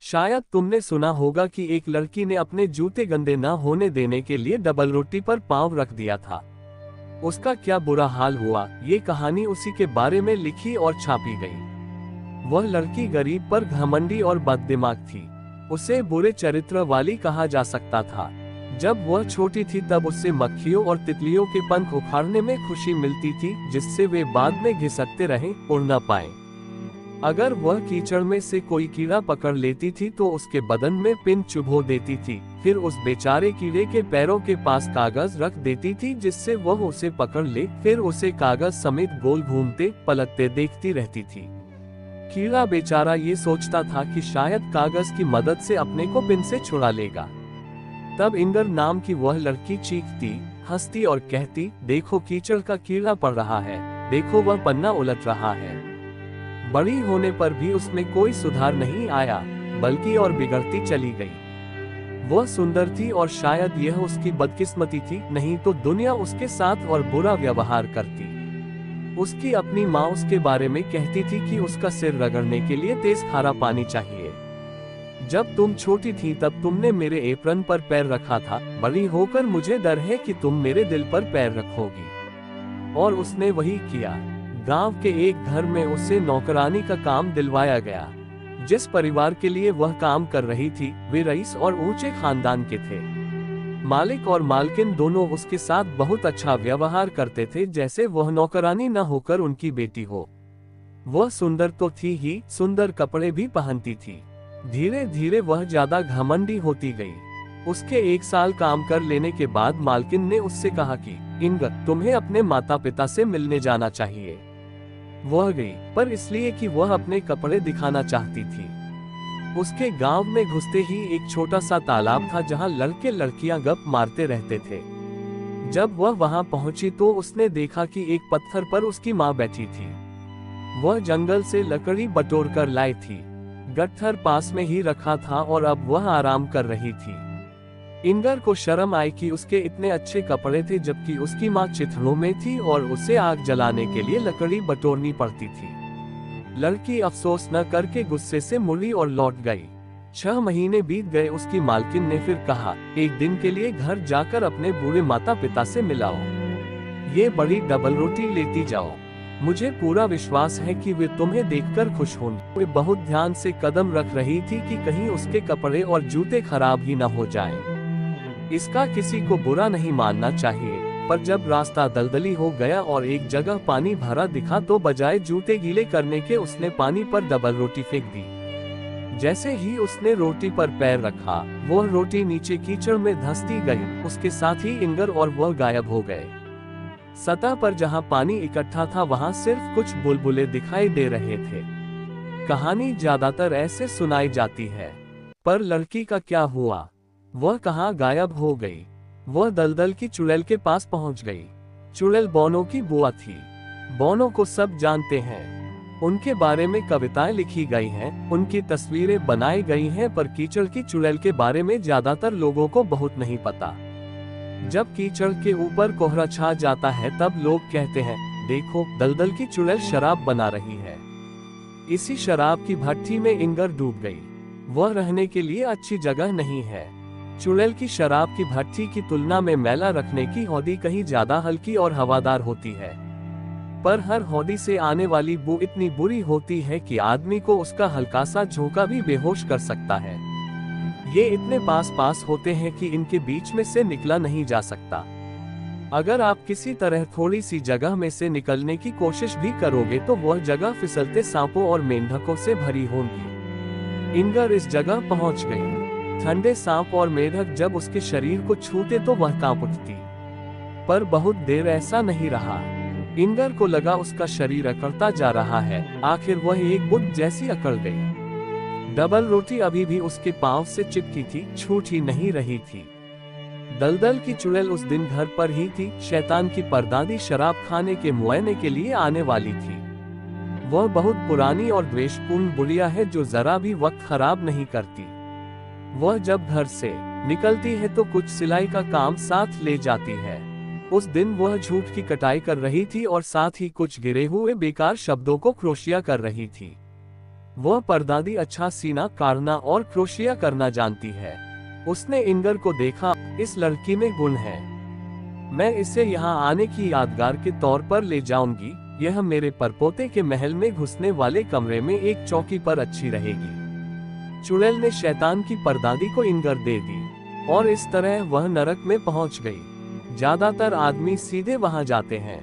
शायद तुमने सुना होगा कि एक लड़की ने अपने जूते गंदे न होने देने के लिए डबल रोटी पर पाँव रख दिया था। उसका क्या बुरा हाल हुआ, ये कहानी उसी के बारे में लिखी और छापी गई। वह लड़की गरीब पर घमंडी और बददिमाग थी। उसे बुरे चरित्र वाली कहा जा सकता था। जब वह छोटी थी तब उससे मक्खियों और तितलियों के पंख उखाड़ने में खुशी मिलती थी, जिससे वे बाद में घिसकते रहें, उड़ न पाए। अगर वह कीचड़ में से कोई कीड़ा पकड़ लेती थी तो उसके बदन में पिन चुभो देती थी, फिर उस बेचारे कीड़े के पैरों के पास कागज रख देती थी जिससे वह उसे पकड़ ले, फिर उसे कागज समेत गोल घूमते पलटते देखती रहती थी। कीड़ा बेचारा ये सोचता था कि शायद कागज की मदद से अपने को पिन से छुड़ा लेगा। तब इंगर नाम की वह लड़की चीखती, हंसती और कहती, देखो कीचड़ का कीड़ा पड़ रहा है, देखो वह पन्ना उलट रहा है। बड़ी होने पर भी उसमें कोई सुधार नहीं आया, बल्कि और बिगड़ती चली गई। वह सुंदर थी और शायद यह उसकी बदकिस्मती थी, नहीं तो दुनिया उसके साथ और बुरा व्यवहार करती। उसकी अपनी माँ उसके बारे में कहती थी कि उसका सिर रगड़ने के लिए तेज खारा पानी चाहिए। जब तुम छोटी थी तब तुमने मेरे एप्रन पर पैर रखा था, बड़ी होकर मुझे डर है कि तुम मेरे दिल पर पैर रखोगी। और उसने वही किया। गांव के एक घर में उसे नौकरानी का काम दिलवाया गया। जिस परिवार के लिए वह काम कर रही थी वे रईस और ऊंचे खानदान के थे। मालिक और मालकिन दोनों उसके साथ बहुत अच्छा व्यवहार करते थे, जैसे वह नौकरानी न होकर उनकी बेटी हो। वह सुंदर तो थी ही, सुंदर कपड़े भी पहनती थी। धीरे धीरे वह ज्यादा घमंडी होती गई। उसके 1 साल काम कर लेने के बाद मालकिन ने उससे कहा कि इंगर, तुम्हें अपने माता पिता से मिलने जाना चाहिए। वह गई, पर इसलिए कि वह अपने कपड़े दिखाना चाहती थी। उसके गांव में घुसते ही एक छोटा सा तालाब था जहां लड़के लड़कियां गप मारते रहते थे। जब वह वहां पहुंची तो उसने देखा कि एक पत्थर पर उसकी माँ बैठी थी। वह जंगल से लकड़ी बटोर कर लाई थी। गट्ठर पास में ही रखा था और अब वह आराम कर रही थी। इंगर को शर्म आई कि उसके इतने अच्छे कपड़े थे जबकि उसकी माँ चिथड़ों में थी और उसे आग जलाने के लिए लकड़ी बटोरनी पड़ती थी। लड़की अफसोस न करके गुस्से से मुड़ी और लौट गई। 6 महीने बीत गए। उसकी मालकिन ने फिर कहा, एक दिन के लिए घर जाकर अपने बूढ़े माता पिता से मिलाओ। ये बड़ी डबल रोटी लेती जाओ। मुझे पूरा विश्वास है कि वे तुम्हें देखकर खुश होंगे। वे बहुत ध्यान से कदम रख रही थी कि कहीं उसके कपड़े और जूते खराब ही न हो जाएं। इसका किसी को बुरा नहीं मानना चाहिए, पर जब रास्ता दलदली हो गया और एक जगह पानी भरा दिखा तो बजाय जूते गीले करने के उसने पानी पर डबल रोटी फेंक दी। जैसे ही उसने रोटी पर पैर रखा, वह रोटी नीचे कीचड़ में धंसती गई। उसके साथ ही इंगर और वह गायब हो गए। सतह पर जहां पानी इकट्ठा था वहां सिर्फ कुछ बुलबुले दिखाई दे रहे थे। कहानी ज्यादातर ऐसे सुनाई जाती है, पर लड़की का क्या हुआ? वह कहां गायब हो गई? वह दलदल की चुड़ैल के पास पहुंच गई। चुड़ैल बोनो की बुआ थी। बोनो को सब जानते हैं। उनके बारे में कविताएं लिखी गई हैं, उनकी तस्वीरें बनाई गई हैं, पर कीचड़ की चुड़ैल के बारे में ज्यादातर लोगों को बहुत नहीं पता। जब कीचड़ के ऊपर कोहरा छा जाता है तब लोग कहते हैं, देखो दलदल की चुड़ैल शराब बना रही है। इसी शराब की भट्टी में इंगर डूब गई। वह रहने के लिए अच्छी जगह नहीं है। चुड़ैल की शराब की भट्टी की तुलना में मैला रखने की हौदी कहीं ज्यादा हल्की और हवादार होती है, पर हर हौदी से आने वाली बू इतनी बुरी होती है कि आदमी को उसका हल्का सा झोंका भी बेहोश कर सकता है। ये इतने पास पास होते हैं कि इनके बीच में से निकला नहीं जा सकता। अगर आप किसी तरह थोड़ी सी जगह में से निकलने की कोशिश भी करोगे तो वह जगह फिसलते सांपों और मेंढकों से भरी होगी। इंगर इस जगह पहुंच गई। ठंडे सांप और मेंढक जब उसके शरीर को छूते तो वह कांप उठती, पर बहुत देर ऐसा नहीं रहा। इंगर को लगा उसका शरीर अकड़ता जा रहा है। आखिर वह एक बुत जैसी अकड़ गई। डबल रोटी अभी भी उसके पांव से चिपकी थी, छूट ही नहीं रही थी। दलदल की चुड़ैल उस दिन घर पर ही थी। शैतान की परदादी शराब खाने के मुआयने के लिए आने वाली थी। वह बहुत पुरानी और द्वेषपूर्ण बुढ़िया है जो जरा भी वक्त खराब नहीं करती। वह जब घर से निकलती है तो कुछ सिलाई का काम साथ ले जाती है। उस दिन वह झूठ की कटाई कर रही थी और साथ ही कुछ गिरे हुए बेकार शब्दों को क्रोशिया कर रही थी। वह परदादी अच्छा सीना काटना और क्रोशिया करना जानती है। उसने इंगर को देखा, इस लड़की में गुण है। मैं इसे यहाँ आने की यादगार के तौर पर ले जाऊंगी। यह मेरे परपोते के महल में घुसने वाले कमरे में एक चौकी पर अच्छी रहेगी। चुड़ैल ने शैतान की परदादी को इंगर दे दी और इस तरह वह नरक में पहुंच गई। ज्यादातर आदमी सीधे वहां जाते हैं,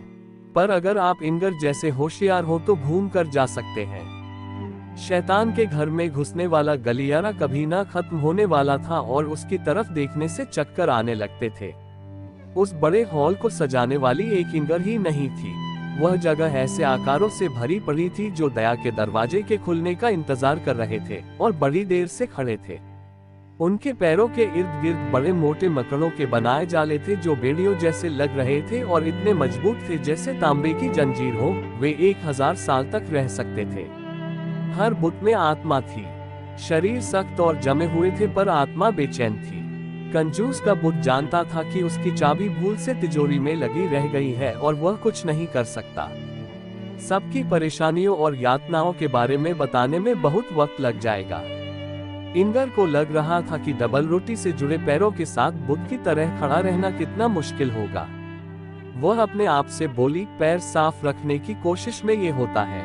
पर अगर आप इंगर जैसे होशियार हो तो घूम कर जा सकते हैं। शैतान के घर में घुसने वाला गलियारा कभी ना खत्म होने वाला था और उसकी तरफ देखने से चक्कर आने लगते थे। उस बड़े हॉल को सजाने वाली एक इंगर ही नहीं थी। वह जगह ऐसे आकारों से भरी पड़ी थी जो दया के दरवाजे के खुलने का इंतजार कर रहे थे और बड़ी देर से खड़े थे। उनके पैरों के इर्द गिर्द बड़े मोटे मकड़ों के बनाए जाले थे जो बेड़ियों जैसे लग रहे थे और इतने मजबूत थे जैसे तांबे की जंजीर हो। वे 1000 साल तक रह सकते थे। हर बुत में आत्मा थी। शरीर सख्त और जमे हुए थे पर आत्मा बेचैन थी। कंजूस का बुत जानता था कि उसकी चाबी भूल से तिजोरी में लगी रह गई है और वह कुछ नहीं कर सकता। सबकी परेशानियों और यातनाओं के बारे में बताने में बहुत वक्त लग जाएगा। इंगर को लग रहा था कि डबल रोटी से जुड़े पैरों के साथ बुत की तरह खड़ा रहना कितना मुश्किल होगा। वह अपने आप से बोली, पैर साफ रखने की कोशिश में ये होता है।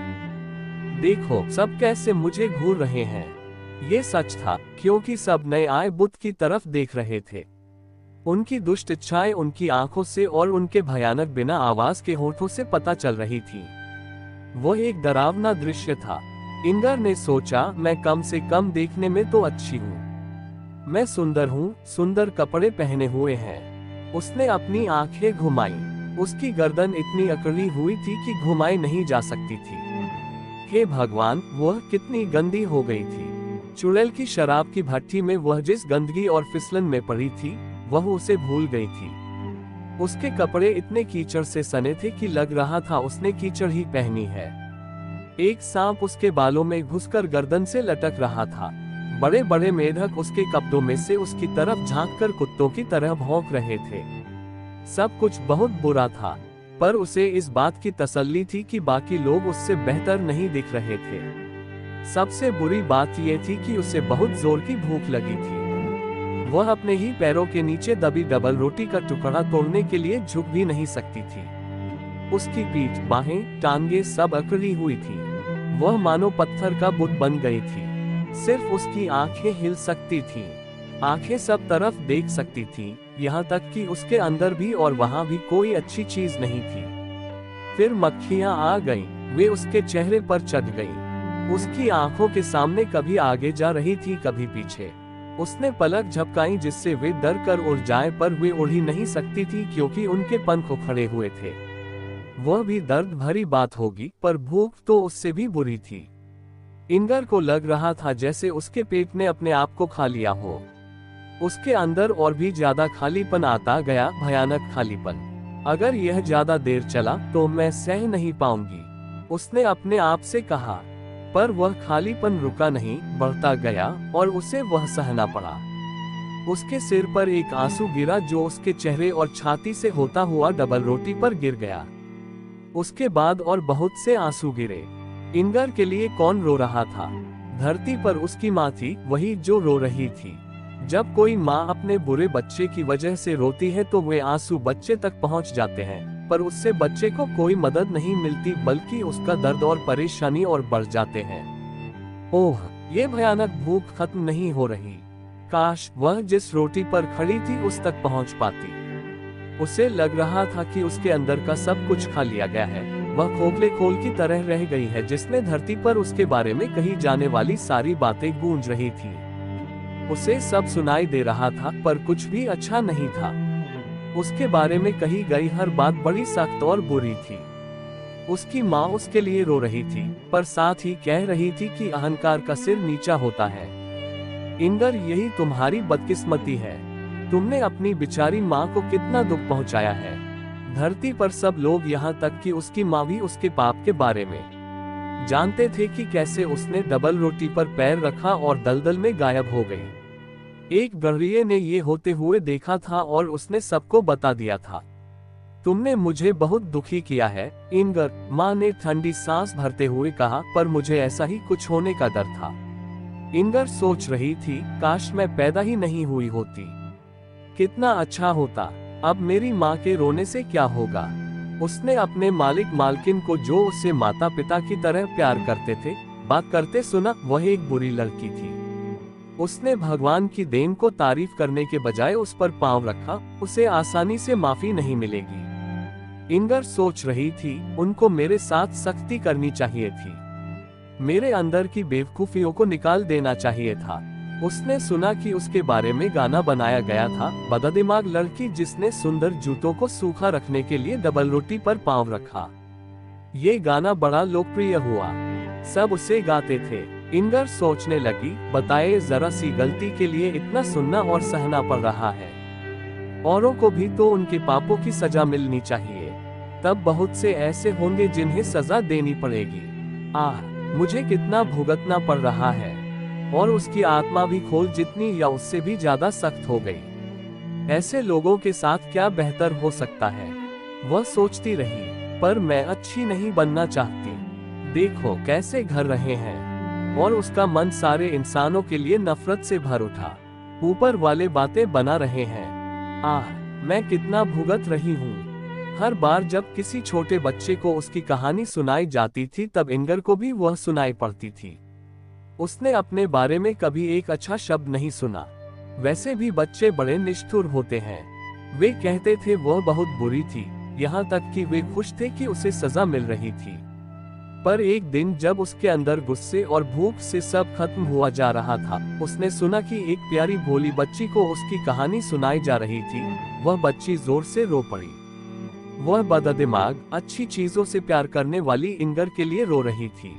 देखो सब कैसे मुझे घूर रहे हैं। ये सच था क्योंकि सब नए आए बुत की तरफ देख रहे थे। उनकी दुष्ट इच्छाएं उनकी आंखों से और उनके भयानक बिना आवाज के होठों से पता चल रही थी। वह एक डरावना दृश्य था। इंगर ने सोचा, मैं कम से कम देखने में तो अच्छी हूँ। मैं सुंदर हूँ, सुंदर कपड़े पहने हुए हैं। उसने अपनी आंखें घुमाई। उसकी गर्दन इतनी अकड़ी हुई थी कि घुमाई नहीं जा सकती थी। हे भगवान, वह कितनी गंदी हो गई थी। चुड़ैल की शराब की भट्टी में वह जिस गंदगी और फिसलन में पड़ी थी, वह उसे भूल गई थी। उसके कपड़े इतने कीचड़ से सने थे कि लग रहा था उसने कीचड़ ही पहनी है। एक सांप उसके बालों में घुसकर गर्दन से लटक रहा था। बड़े बड़े मेढक उसके कपड़ों में से उसकी तरफ झांककर कुत्तों की तरह भौंक रहे थे। सब कुछ बहुत बुरा था, पर उसे इस बात की तसल्ली थी कि बाकी लोग उससे बेहतर नहीं दिख रहे थे। सबसे बुरी बात यह थी कि उसे बहुत जोर की भूख लगी थी। वह अपने ही पैरों के नीचे दबी डबल रोटी का टुकड़ा तोड़ने के लिए झुक भी नहीं सकती थी। उसकी पीठ, बाहें, टांगे सब अकड़ी हुई थी। वह मानो पत्थर का बुत बन गई थी। सिर्फ उसकी आंखें हिल सकती थीं। आंखें सब तरफ देख सकती थीं, यहाँ तक कि उसके अंदर भी और वहां भी कोई अच्छी चीज नहीं थी। फिर मक्खियां आ गईं, वे उसके चेहरे पर चढ़ गईं। उसकी आंखों के सामने कभी आगे जा रही थी, कभी पीछे। उसने पलक झपकाई जिससे वे डर कर उड़ जाएं, पर वे उड़ ही नहीं सकती थी क्योंकि उनके पंख उखड़े हुए थे। वह भी दर्द भरी बात होगी, पर भूख तो उससे भी बुरी थी। इंगर को लग रहा था जैसे उसके पेट ने अपने आप को खा लिया हो। उसके अंदर और भी ज्यादा खालीपन आता गया, भयानक खालीपन। अगर यह ज्यादा देर चला तो मैं सह नहीं पाऊंगी, उसने अपने आप से कहा। पर वह खालीपन रुका नहीं, बढ़ता गया और उसे वह सहना पड़ा। उसके सिर पर एक आंसू गिरा जो उसके चेहरे और छाती से होता हुआ डबल रोटी पर गिर गया। उसके बाद और बहुत से आंसू गिरे। इंगर के लिए कौन रो रहा था? धरती पर उसकी माँ थी, वही जो रो रही थी। जब कोई माँ अपने बुरे बच्चे की वजह से रोती है तो वे आंसू बच्चे तक पहुँच जाते हैं, पर उससे बच्चे को कोई मदद नहीं मिलती, बल्कि उसका दर्द और परेशानी और बढ़ जाते हैं। ओह, ये भयानक भूख खत्म नहीं हो रही। काश वह जिस रोटी पर खड़ी थी उस तक पहुँच पाती। उसे लग रहा था कि उसके अंदर का सब कुछ खा लिया गया है। वह खोखले खोल की तरह रह गई है जिसने धरती पर उसके बारे में कही जाने वाली सारी बातें गूंज रही थी। उसे सब सुनाई दे रहा था, पर कुछ भी अच्छा नहीं था। उसके बारे में कही गई हर बात बड़ी सख्त और बुरी थी। उसकी माँ उसके लिए रो रही थी, पर साथ ही कह रही थी कि अहंकार का सिर नीचा होता है। इंगर, यही तुम्हारी बदकिस्मती है। तुमने अपनी बेचारी माँ को कितना दुख पहुंचाया है। धरती पर सब लोग, यहाँ तक कि उसकी माँ भी उसके पाप के बारे में जानते थे कि कैसे उसने डबल रोटी पर पैर रखा और दलदल में गायब हो गई। एक गहरिये ने ये होते हुए देखा था और उसने सबको बता दिया था। तुमने मुझे बहुत दुखी किया है इंगर, माँ ने ठंडी सांस भरते हुए कहा, पर मुझे ऐसा ही कुछ होने का डर था। इंगर सोच रही थी, काश मैं पैदा ही नहीं हुई होती, कितना अच्छा होता। अब मेरी माँ के रोने से क्या होगा। उसने अपने मालिक मालकिन को, जो उससे माता पिता की तरह प्यार करते थे, बात करते सुना। वह एक बुरी लड़की थी। उसने भगवान की देन को तारीफ करने के बजाय उस पर पांव रखा। उसे आसानी से माफी नहीं मिलेगी। इंगर सोच रही थी, उनको मेरे साथ सख्ती करनी चाहिए थी, मेरे अंदर की बेवकूफियों को निकाल देना चाहिए था। उसने सुना कि उसके बारे में गाना बनाया गया था, बददिमाग लड़की जिसने सुंदर जूतों को सूखा रखने के लिए डबल रोटी पर पांव रखा। ये गाना बड़ा लोकप्रिय हुआ, सब उसे गाते थे। इंगर सोचने लगी, बताए जरा सी गलती के लिए इतना सुनना और सहना पड़ रहा है। औरों को भी तो उनके पापों की सजा मिलनी चाहिए। तब बहुत से ऐसे होंगे जिन्हें सजा देनी पड़ेगी। आह, मुझे कितना भुगतना पड़ रहा है। और उसकी आत्मा भी खोल जितनी या उससे भी ज्यादा सख्त हो गई। ऐसे लोगों के साथ क्या बेहतर हो सकता है, वह सोचती रही। पर मैं अच्छी नहीं बनना चाहती, देखो कैसे घर रहे हैं। और उसका मन सारे इंसानों के लिए नफरत से भर उठा। ऊपर वाले बातें बना रहे हैं, आह मैं कितना भुगत रही हूँ। हर बार जब किसी छोटे बच्चे को उसकी कहानी सुनाई जाती थी, तब इंगर को भी वह सुनाई पड़ती थी। उसने अपने बारे में कभी एक अच्छा शब्द नहीं सुना। वैसे भी बच्चे बड़े निष्ठुर होते हैं। वे कहते थे वह बहुत बुरी थी, यहाँ तक कि वे खुश थे कि उसे सजा मिल रही थी। पर एक दिन जब उसके अंदर गुस्से और भूख से सब खत्म हुआ जा रहा था, उसने सुना कि एक प्यारी भोली बच्ची को उसकी कहानी सुनाई जा रही थी। वह बच्ची जोर से रो पड़ी। वह बददिमाग, अच्छी चीजों से प्यार करने वाली इंगर के लिए रो रही थी।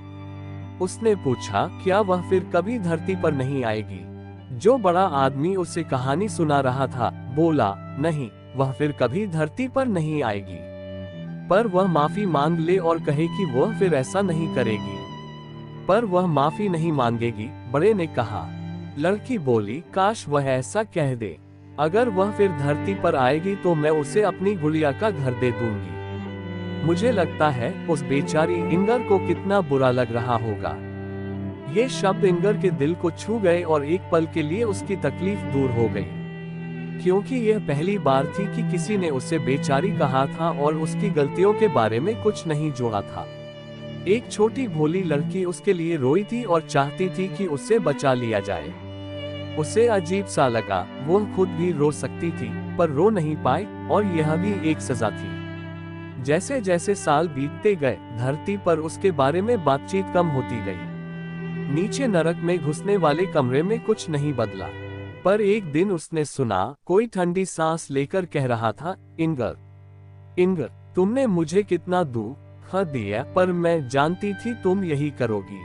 उसने पूछा, क्या वह फिर कभी धरती पर नहीं आएगी। जो बड़ा आदमी उसे कहानी सुना रहा था बोला, नहीं, वह फिर कभी धरती पर नहीं आएगी, पर वह माफी मांग ले और कहे कि वह फिर ऐसा नहीं करेगी। पर वह माफी नहीं मांगेगी, बड़े ने कहा। लड़की बोली, काश वह ऐसा कह दे। अगर वह फिर धरती पर आएगी तो मैं उसे अपनी गुड़िया का घर दे दूंगी। मुझे लगता है उस बेचारी इंगर को कितना बुरा लग रहा होगा। ये शब्द इंगर के दिल को छू गए और एक पल के लिए उसकी तकलीफ दूर हो गई, क्योंकि यह पहली बार थी कि किसी ने उसे बेचारी कहा था और उसकी गलतियों के बारे में कुछ नहीं जोड़ा था। एक छोटी भोली लड़की उसके लिए रोई थी और चाहती थी कि उसे बचा लिया जाए। उसे अजीब सा लगा, वो खुद भी रो सकती थी, पर रो नहीं पाई, और यह भी एक सजा थी। जैसे जैसे साल बीतते गए, धरती पर उसके बारे में बातचीत कम होती गई। नीचे नरक में घुसने वाले कमरे में कुछ नहीं बदला। पर एक दिन उसने सुना, कोई ठंडी सांस लेकर कह रहा था, इंगर, इंगर, तुमने मुझे कितना दुख दिया, पर मैं जानती थी तुम यही करोगी।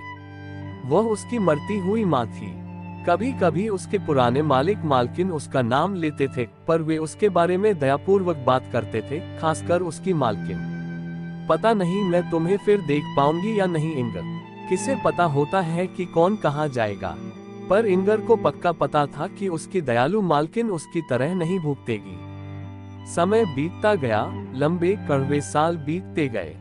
वह उसकी मरती हुई माँ थी। कभी कभी उसके पुराने मालिक मालकिन उसका नाम लेते थे, पर वे उसके बारे में दयापूर्वक बात करते थे, खासकर उसकी मालकिन। पता नहीं मैं तुम्हें फिर देख पाऊंगी या नहीं इंगर, किसे पता होता है कि कौन कहाँ जाएगा। पर इंगर को पक्का पता था कि उसकी दयालु मालकिन उसकी तरह नहीं भुगतेगी। समय बीतता गया, लंबे कड़वे साल बीतते गए।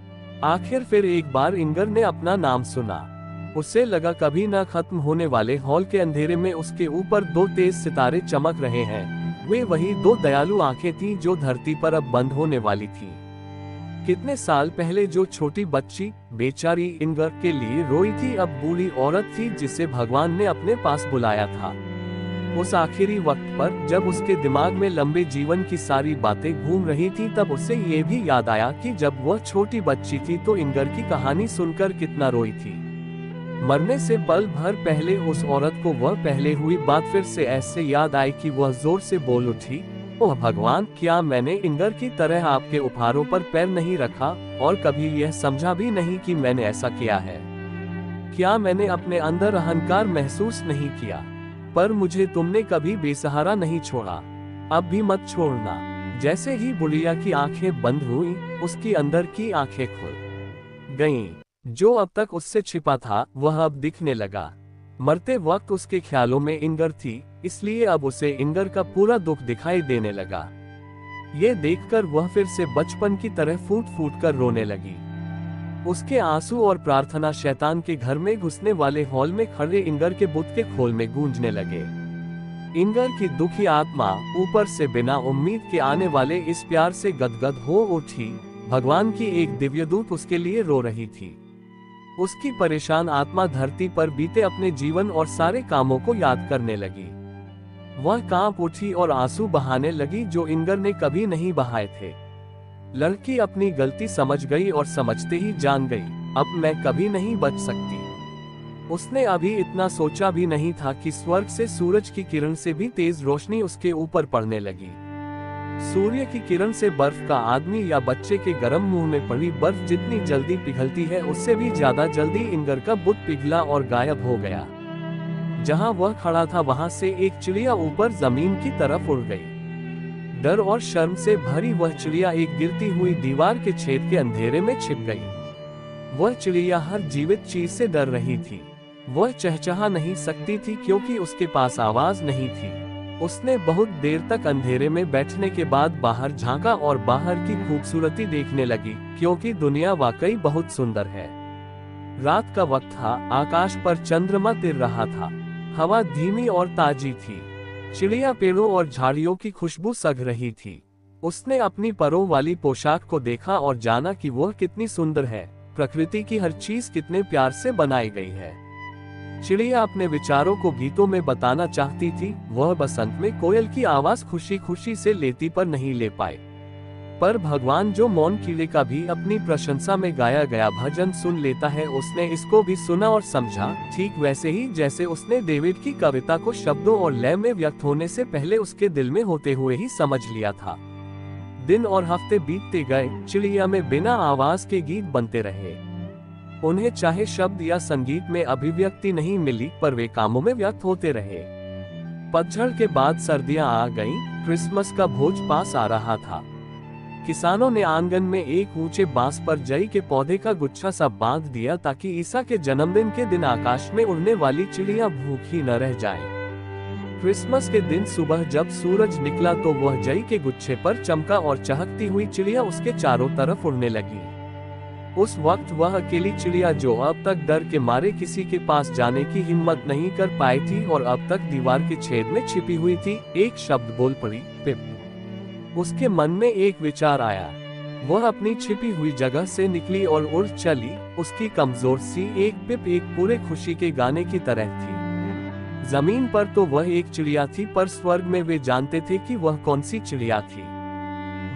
आखिर फिर एक बार इंगर ने अपना नाम सुना। उसे लगा कभी न खत्म होने वाले हॉल के अंधेरे में उसके ऊपर दो तेज सितारे चमक रहे हैं। वे वही दो दयालु आंखें थीं जो धरती पर अब बंद होने वाली थीं। कितने साल पहले जो छोटी बच्ची बेचारी इंगर के लिए रोई थी, अब बूढ़ी औरत थी जिसे भगवान ने अपने पास बुलाया था। उस आखिरी वक्त पर जब उसके दिमाग में लंबे जीवन की सारी बातें घूम रही थी, तब उसे ये भी याद आया कि जब वह छोटी बच्ची थी तो इंगर की कहानी सुनकर कितना रोई थी। मरने से पल भर पहले उस औरत को वह पहले हुई बात फिर से ऐसे याद आई कि वह जोर से बोल उठी, ओह भगवान, क्या मैंने इंगर की तरह आपके उपहारों पर पैर नहीं रखा और कभी यह समझा भी नहीं कि मैंने ऐसा किया है। क्या मैंने अपने अंदर अहंकार महसूस नहीं किया, पर मुझे तुमने कभी बेसहारा नहीं छोड़ा, अब भी मत छोड़ना। जैसे ही बुढ़िया की आंखें बंद हुई, उसकी अंदर की आंखें खुल गईं। जो अब तक उससे छिपा था वह अब दिखने लगा। मरते वक्त उसके ख्यालों में इंगर थी, इसलिए अब उसे इंगर का पूरा दुख दिखाई देने लगा। ये देखकर वह फिर से बचपन की तरह फूट फूट कर रोने लगी। उसके आंसू और प्रार्थना शैतान के घर में घुसने वाले हॉल में खड़े इंगर के बुत के खोल में गूंजने लगे। इंगर की दुखी आत्मा ऊपर से बिना उम्मीद के आने वाले इस प्यार से गदगद हो उठी। भगवान की एक दिव्यदूत उसके लिए रो रही थी। उसकी परेशान आत्मा धरती पर बीते अपने जीवन और सारे कामों को याद करने लगी। वह कांप उठी और आंसू बहाने लगी जो इंगर ने कभी नहीं बहाए थे। लड़की अपनी गलती समझ गई और समझते ही जान गई, अब मैं कभी नहीं बच सकती। उसने अभी इतना सोचा भी नहीं था कि स्वर्ग से सूरज की किरण से भी तेज रोशनी उसके ऊपर पड़ने लगी। सूर्य की किरण से बर्फ का आदमी या बच्चे के गर्म मुंह में पड़ी बर्फ जितनी जल्दी पिघलती है उससे भी ज्यादा जल्दी इंगर का बुत पिघला और गायब हो गया। जहां वह खड़ा था वहां से एक चिड़िया ऊपर जमीन की तरफ उड़ गई। डर और शर्म से भरी वह चिड़िया एक गिरती हुई दीवार के छेद के अंधेरे में छिप गई। वह चिड़िया हर जीवित चीज से डर रही थी। वह चहचहा नहीं सकती थी क्योंकि उसके पास आवाज नहीं थी। उसने बहुत देर तक अंधेरे में बैठने के बाद बाहर झांका और बाहर की खूबसूरती देखने लगी, क्योंकि दुनिया वाकई बहुत सुंदर है। रात का वक्त था, आकाश पर चंद्रमा तिर रहा था, हवा धीमी और ताजी थी। चिड़िया पेड़ों और झाड़ियों की खुशबू सघ रही थी। उसने अपनी परों वाली पोशाक को देखा और जाना कि वह कितनी सुंदर है। प्रकृति की हर चीज कितने प्यार से बनाई गई है। चिड़िया अपने विचारों को गीतों में बताना चाहती थी। वह बसंत में कोयल की आवाज खुशी खुशी से लेती पर नहीं ले पाए। पर भगवान जो मौन कीड़े का भी अपनी प्रशंसा में गाया गया भजन सुन लेता है, उसने इसको भी सुना और समझा, ठीक वैसे ही जैसे उसने डेविड की कविता को शब्दों और लय में व्यक्त होने से पहले उसके दिल में होते हुए ही समझ लिया था। दिन और हफ्ते बीतते गए, चिड़िया में बिना आवाज के गीत बनते रहे। उन्हें चाहे शब्द या संगीत में अभिव्यक्ति नहीं मिली, पर वे कामों में व्यक्त होते रहे। पतझड़ के बाद सर्दियां आ गईं, क्रिसमस का भोज पास आ रहा था। किसानों ने आंगन में एक ऊंचे बांस पर जई के पौधे का गुच्छा सा बांध दिया ताकि ईसा के जन्मदिन के दिन आकाश में उड़ने वाली चिड़िया भूखी न रह जाएं। क्रिसमस के दिन सुबह जब सूरज निकला तो वह जई के गुच्छे पर चमका और चहकती हुई चिड़िया उसके चारों तरफ उड़ने लगी। उस वक्त वह अकेली चिड़िया, जो अब तक डर के मारे किसी के पास जाने की हिम्मत नहीं कर पाई थी और अब तक दीवार के छेद में छिपी हुई थी, एक शब्द बोल पड़ी, पिप। उसके मन में एक विचार आया। वह अपनी छिपी हुई जगह से निकली और उड़ चली। उसकी कमजोर सी एक पिप एक पूरे खुशी के गाने की तरह थी। जमीन पर तो वह एक चिड़िया थी, पर स्वर्ग में वे जानते थे कि वह कौन सी चिड़िया थी।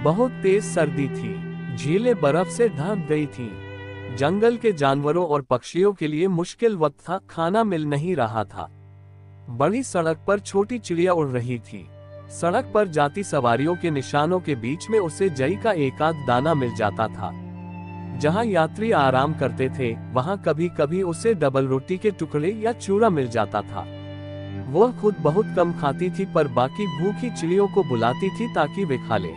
बहुत तेज सर्दी थी, झीलें बर्फ से ढक गई थीं। जंगल के जानवरों और पक्षियों के लिए मुश्किल वक्त था, खाना मिल नहीं रहा था। बड़ी सड़क पर छोटी चिड़िया उड़ रही थी। सड़क पर जाती सवारियों के निशानों के बीच में उसे जई का एक आध दाना मिल जाता था। जहां यात्री आराम करते थे, वहां कभी कभी उसे डबल रोटी के टुकड़े या चूरा मिल जाता था। वह खुद बहुत कम खाती थी, पर बाकी भूखी चिड़ियों को बुलाती थी ताकि वे खा ले।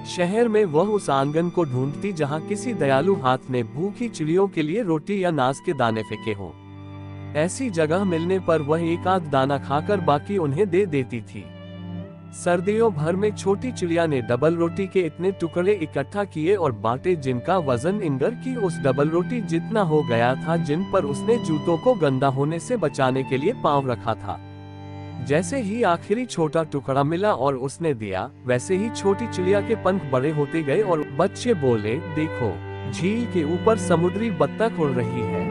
शहर में वह उस आंगन को ढूंढती जहां किसी दयालु हाथ ने भूखी चिड़ियों के लिए रोटी या नाज के दाने फेंके हों। ऐसी जगह मिलने पर वह एक आध दाना खाकर बाकी उन्हें दे देती थी। सर्दियों भर में छोटी चिड़िया ने डबल रोटी के इतने टुकड़े इकट्ठा किए और बांटे जिनका वजन इंगर की उस डबल रोटी जितना हो गया था, जिन पर उसने जूतों को गंदा होने से बचाने के लिए पांव रखा था। जैसे ही आखिरी छोटा टुकड़ा मिला और उसने दिया, वैसे ही छोटी चिड़िया के पंख बड़े होते गए और बच्चे बोले, देखो, झील के ऊपर समुद्री बत्तख उड़ रही है।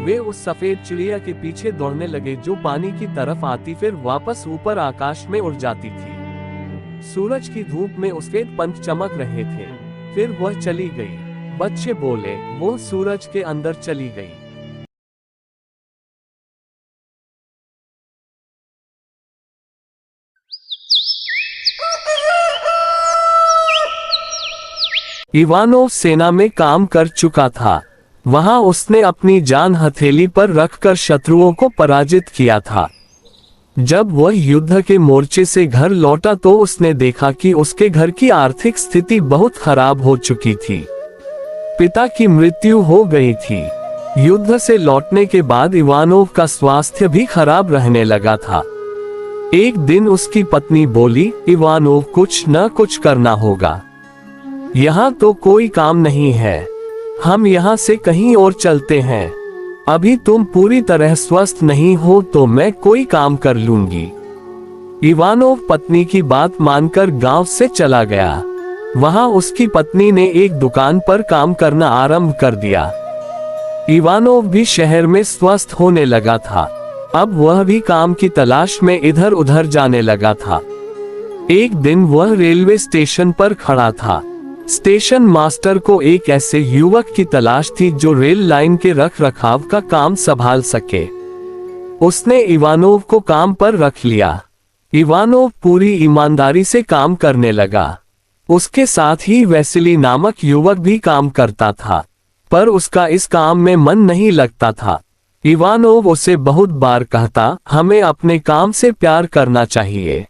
वे उस सफेद चिड़िया के पीछे दौड़ने लगे जो पानी की तरफ आती फिर वापस ऊपर आकाश में उड़ जाती थी। सूरज की धूप में उसके पंख चमक रहे थे। फिर वह चली गई। बच्चे बोले, वो सूरज के अंदर चली गई। इवानोव सेना में काम कर चुका था। वहां उसने अपनी जान हथेली पर रखकर शत्रुओं को पराजित किया था। जब वह युद्ध के मोर्चे से घर लौटा तो उसने देखा कि उसके घर की आर्थिक स्थिति बहुत खराब हो चुकी थी। पिता की मृत्यु हो गई थी। युद्ध से लौटने के बाद इवानोव का स्वास्थ्य भी खराब रहने लगा था। एक दिन उसकी पत्नी बोली, इवानोव, कुछ न कुछ करना होगा। यहाँ तो कोई काम नहीं है, हम यहाँ से कहीं और चलते हैं। अभी तुम पूरी तरह स्वस्थ नहीं हो तो मैं कोई काम कर लूंगी। इवानोव पत्नी की बात मानकर गांव से चला गया। वहां उसकी पत्नी ने एक दुकान पर काम करना आरंभ कर दिया। इवानोव भी शहर में स्वस्थ होने लगा था। अब वह भी काम की तलाश में इधर उधर जाने लगा था। एक दिन वह रेलवे स्टेशन पर खड़ा था। स्टेशन मास्टर को एक ऐसे युवक की तलाश थी जो रेल लाइन के रख रखाव का काम संभाल सके। उसने इवानोव को काम पर रख लिया। इवानोव पूरी ईमानदारी से काम करने लगा। उसके साथ ही वेसिली नामक युवक भी काम करता था, पर उसका इस काम में मन नहीं लगता था। इवानोव उसे बहुत बार कहता, हमें अपने काम से प्यार करना चाहिए।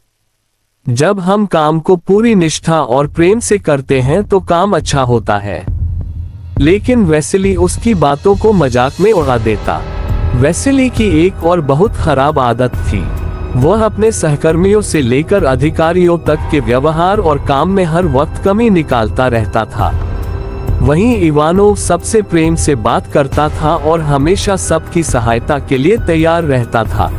जब हम काम को पूरी निष्ठा और प्रेम से करते हैं तो काम अच्छा होता है। लेकिन वेसिली उसकी बातों को मजाक में उड़ा देता। वेसिली की एक और बहुत खराब आदत थी। वह अपने सहकर्मियों से लेकर अधिकारियों तक के व्यवहार और काम में हर वक्त कमी निकालता रहता था। वहीं इवानोव सबसे प्रेम से बात करता था और हमेशा सबकी सहायता के लिए तैयार रहता था।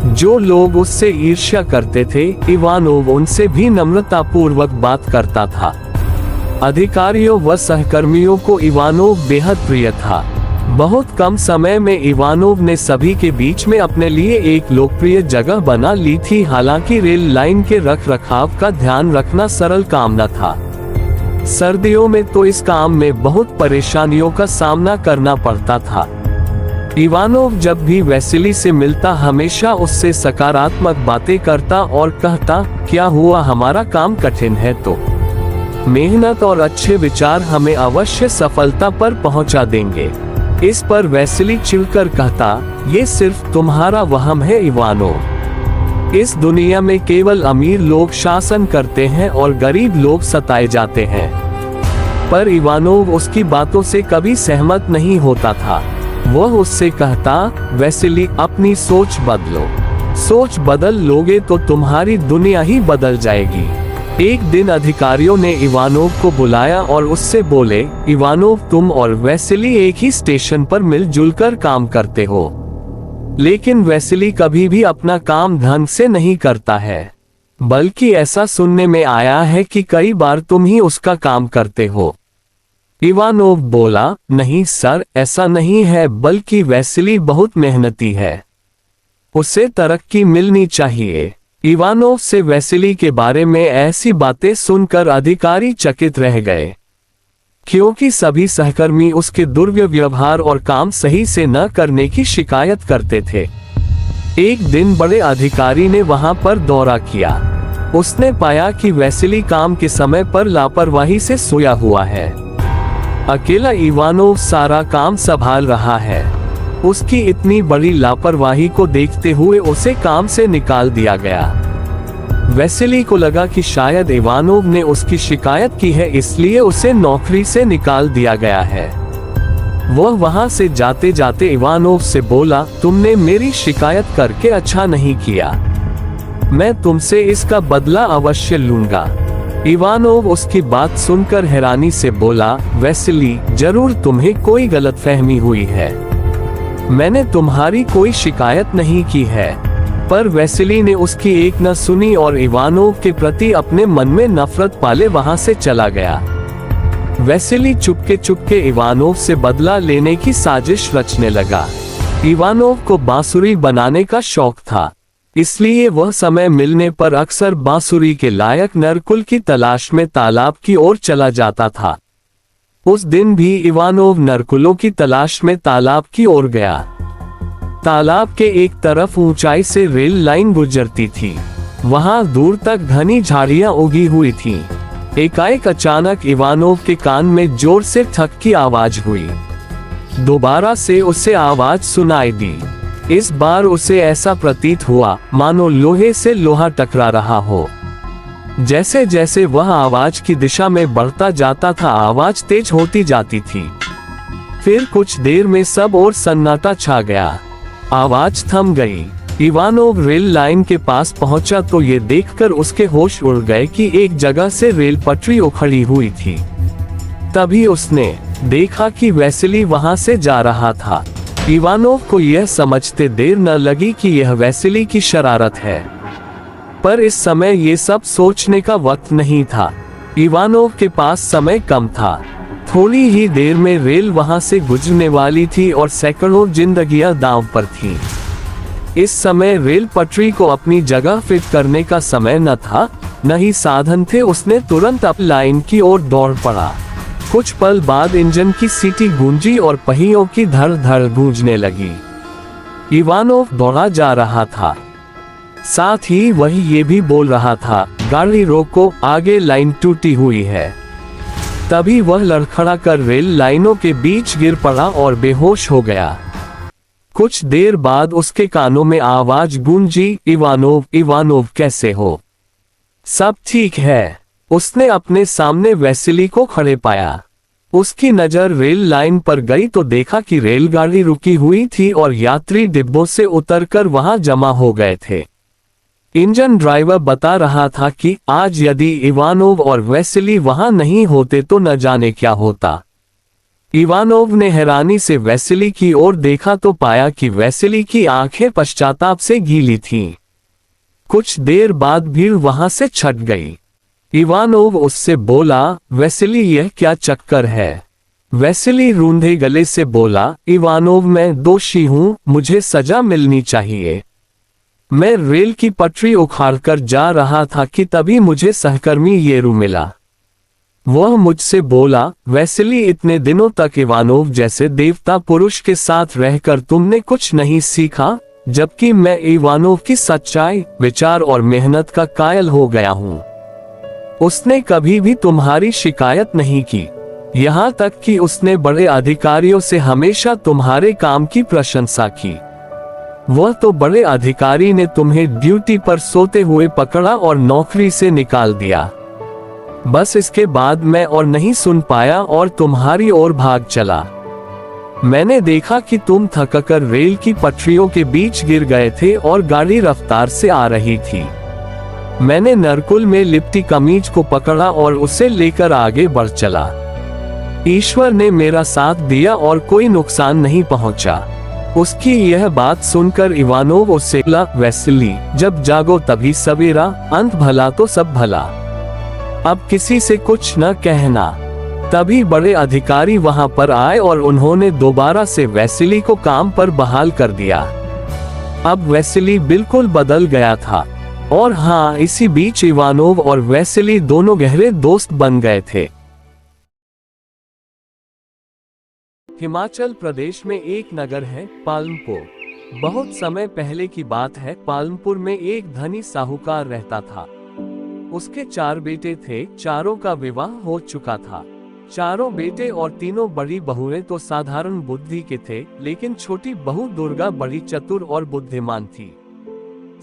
जो लोग उससे ईर्ष्या करते थे, इवानोव उनसे भी नम्रतापूर्वक बात करता था। अधिकारियों व सहकर्मियों को इवानोव बेहद प्रिय था। बहुत कम समय में इवानोव ने सभी के बीच में अपने लिए एक लोकप्रिय जगह बना ली थी। हालांकि रेल लाइन के रख रखाव का ध्यान रखना सरल काम न था। सर्दियों में तो इस काम में बहुत परेशानियों का सामना करना पड़ता था। इवानोव जब भी वेसिली से मिलता हमेशा उससे सकारात्मक बातें करता और कहता, क्या हुआ, हमारा काम कठिन है तो मेहनत और अच्छे विचार हमें अवश्य सफलता पर पहुंचा देंगे। इस पर वेसिली चिढ़कर कहता, ये सिर्फ तुम्हारा वहम है इवानोव। इस दुनिया में केवल अमीर लोग शासन करते हैं और गरीब लोग सताए जाते हैं। पर इवानोव उसकी बातों से कभी सहमत नहीं होता था। वह उससे कहता, वेसिली, अपनी सोच बदलो। सोच बदल लोगे तो तुम्हारी दुनिया ही बदल जाएगी। एक दिन अधिकारियों ने इवानोव को बुलाया और उससे बोले, इवानोव, तुम और वेसिली एक ही स्टेशन पर मिलजुल कर काम करते हो, लेकिन वेसिली कभी भी अपना काम ढंग से नहीं करता है। बल्कि ऐसा सुनने में आया है कि कई बार तुम ही उसका काम करते हो। इवानोव बोला, नहीं सर, ऐसा नहीं है, बल्कि वेसिली बहुत मेहनती है, उसे तरक्की मिलनी चाहिए। इवानोव से वेसिली के बारे में ऐसी बातें सुनकर अधिकारी चकित रह गए, क्योंकि सभी सहकर्मी उसके दुर्व्यवहार और काम सही से न करने की शिकायत करते थे। एक दिन बड़े अधिकारी ने वहां पर दौरा किया। उसने पाया कि वेसिली काम के समय पर लापरवाही से सोया हुआ है। अकेला इवानोव सारा काम संभाल रहा है। उसकी इतनी बड़ी लापरवाही को देखते हुए उसे काम से निकाल दिया गया। वेसिली को लगा कि शायद इवानोव ने उसकी शिकायत की है, इसलिए उसे नौकरी से निकाल दिया गया है। वह वहां से जाते जाते इवानोव से बोला, तुमने मेरी शिकायत करके अच्छा नहीं किया, मैं तुमसे इसका बदला अवश्य लूंगा। इवानोव उसकी बात सुनकर हैरानी से बोला, वेसिली, जरूर तुम्हें कोई गलतफहमी हुई है, मैंने तुम्हारी कोई शिकायत नहीं की है। पर वेसिली ने उसकी एक न सुनी और इवानोव के प्रति अपने मन में नफरत पाले वहां से चला गया। वेसिली चुपके चुपके इवानोव से बदला लेने की साजिश रचने लगा। इवानोव को बांसुरी बनाने का शौक था, इसलिए वह समय मिलने पर अक्सर बांसुरी के लायक नरकुल की तलाश में तालाब की ओर चला जाता था। उस दिन भी इवानोव नरकुलों की तलाश में तालाब की ओर गया। तालाब के एक तरफ ऊंचाई से रेल लाइन गुजरती थी। वहां दूर तक घनी झाड़ियां उगी हुई थीं। एकाएक अचानक इवानोव के कान में जोर से ठक की आवाज हुई। दोबारा से उसे आवाज सुनाई दी। इस बार उसे ऐसा प्रतीत हुआ मानो लोहे से लोहा टकरा रहा हो। जैसे जैसे वह आवाज की दिशा में बढ़ता जाता था, आवाज तेज होती जाती थी। फिर कुछ देर में सब ओर सन्नाटा छा गया। आवाज थम गई। इवानोव रेल लाइन के पास पहुंचा तो ये देखकर उसके होश उड़ गए कि एक जगह से रेल पटरी उखड़ी हुई थी। तभी उसने देखा कि वेसेली वहां से जा रहा था। इवानोव को यह समझते देर न लगी कि यह वेसेली की शरारत है, पर इस समय ये सब सोचने का वक्त नहीं था। इवानोव के पास समय कम था। थोड़ी ही देर में रेल वहां से गुजरने वाली थी और सैकड़ों जिंदगियां दांव पर थीं। इस समय रेल पटरी को अपनी जगह फिट करने का समय न था, न ही साधन थे। उसने तुरंत अप लाइन की ओर दौड़ पड़ा। कुछ पल बाद इंजन की सीटी गूंजी और पहियों की धड़ धड़ गूंजने लगी। इवानोव दौड़ा जा रहा था, साथ ही वही ये भी बोल रहा था, गाड़ी रोको, आगे लाइन टूटी हुई है। तभी वह लड़खड़ा कर रेल लाइनों के बीच गिर पड़ा और बेहोश हो गया। कुछ देर बाद उसके कानों में आवाज गूंजी, इवानोव, इवानोव, कैसे हो? सब ठीक है। उसने अपने सामने वेसेली को खड़े पाया। उसकी नजर रेल लाइन पर गई तो देखा कि रेलगाड़ी रुकी हुई थी और यात्री डिब्बों से उतरकर वहां जमा हो गए थे। इंजन ड्राइवर बता रहा था कि आज यदि इवानोव और वेसेली वहां नहीं होते तो न जाने क्या होता। इवानोव ने हैरानी से वेसेली की ओर देखा तो पाया कि वेसेली की आंखें पश्चाताप से गीली थीं। कुछ देर बाद भीड़ वहां से छट गई। इवानोव उससे बोला, वेसेली, यह क्या चक्कर है? वेसेली रूंधे गले से बोला, इवानोव, मैं दोषी हूं, मुझे सजा मिलनी चाहिए। मैं रेल की पटरी उखाड़कर जा रहा था कि तभी मुझे सहकर्मी येरू मिला। वह मुझसे बोला, वेसेली, इतने दिनों तक इवानोव जैसे देवता पुरुष के साथ रहकर तुमने कुछ नहीं सीखा, जबकि मैं इवानोव की सच्चाई, विचार और मेहनत का कायल हो गया हूँ। उसने कभी भी तुम्हारी शिकायत नहीं की, यहाँ तक कि उसने बड़े अधिकारियों से हमेशा तुम्हारे काम की प्रशंसा की। वह तो बड़े अधिकारी ने तुम्हें ड्यूटी पर सोते हुए पकड़ा और नौकरी से निकाल दिया। बस इसके बाद मैं और नहीं सुन पाया और तुम्हारी ओर भाग चला। मैंने देखा कि तुम थककर रेल की पटरियों के बीच गिर गए थे और गाड़ी रफ्तार से आ रही थी। मैंने नरकुल में लिपटी कमीज को पकड़ा और उसे लेकर आगे बढ़ चला। ईश्वर ने मेरा साथ दिया और कोई नुकसान नहीं पहुंचा। उसकी यह बात सुनकर इवानोव उससे बोला, वेसेली, जब जागो तभी सवेरा, अंत भला तो सब भला। अब किसी से कुछ न कहना। तभी बड़े अधिकारी वहां पर आए और उन्होंने दोबारा से वेसेली को काम पर बहाल कर दिया। अब वेसेली बिल्कुल बदल गया था। और हाँ, इसी बीच इवानोव और वेसेली दोनों गहरे दोस्त बन गए थे। हिमाचल प्रदेश में एक नगर है, पालमपुर। बहुत समय पहले की बात है। पालमपुर में एक धनी साहूकार रहता था। उसके 4 बेटे थे। चारों का विवाह हो चुका था। चारों बेटे और तीनों बड़ी बहुएं तो साधारण बुद्धि के थे, लेकिन छोटी बहू दुर्गा बड़ी चतुर और बुद्धिमान थी।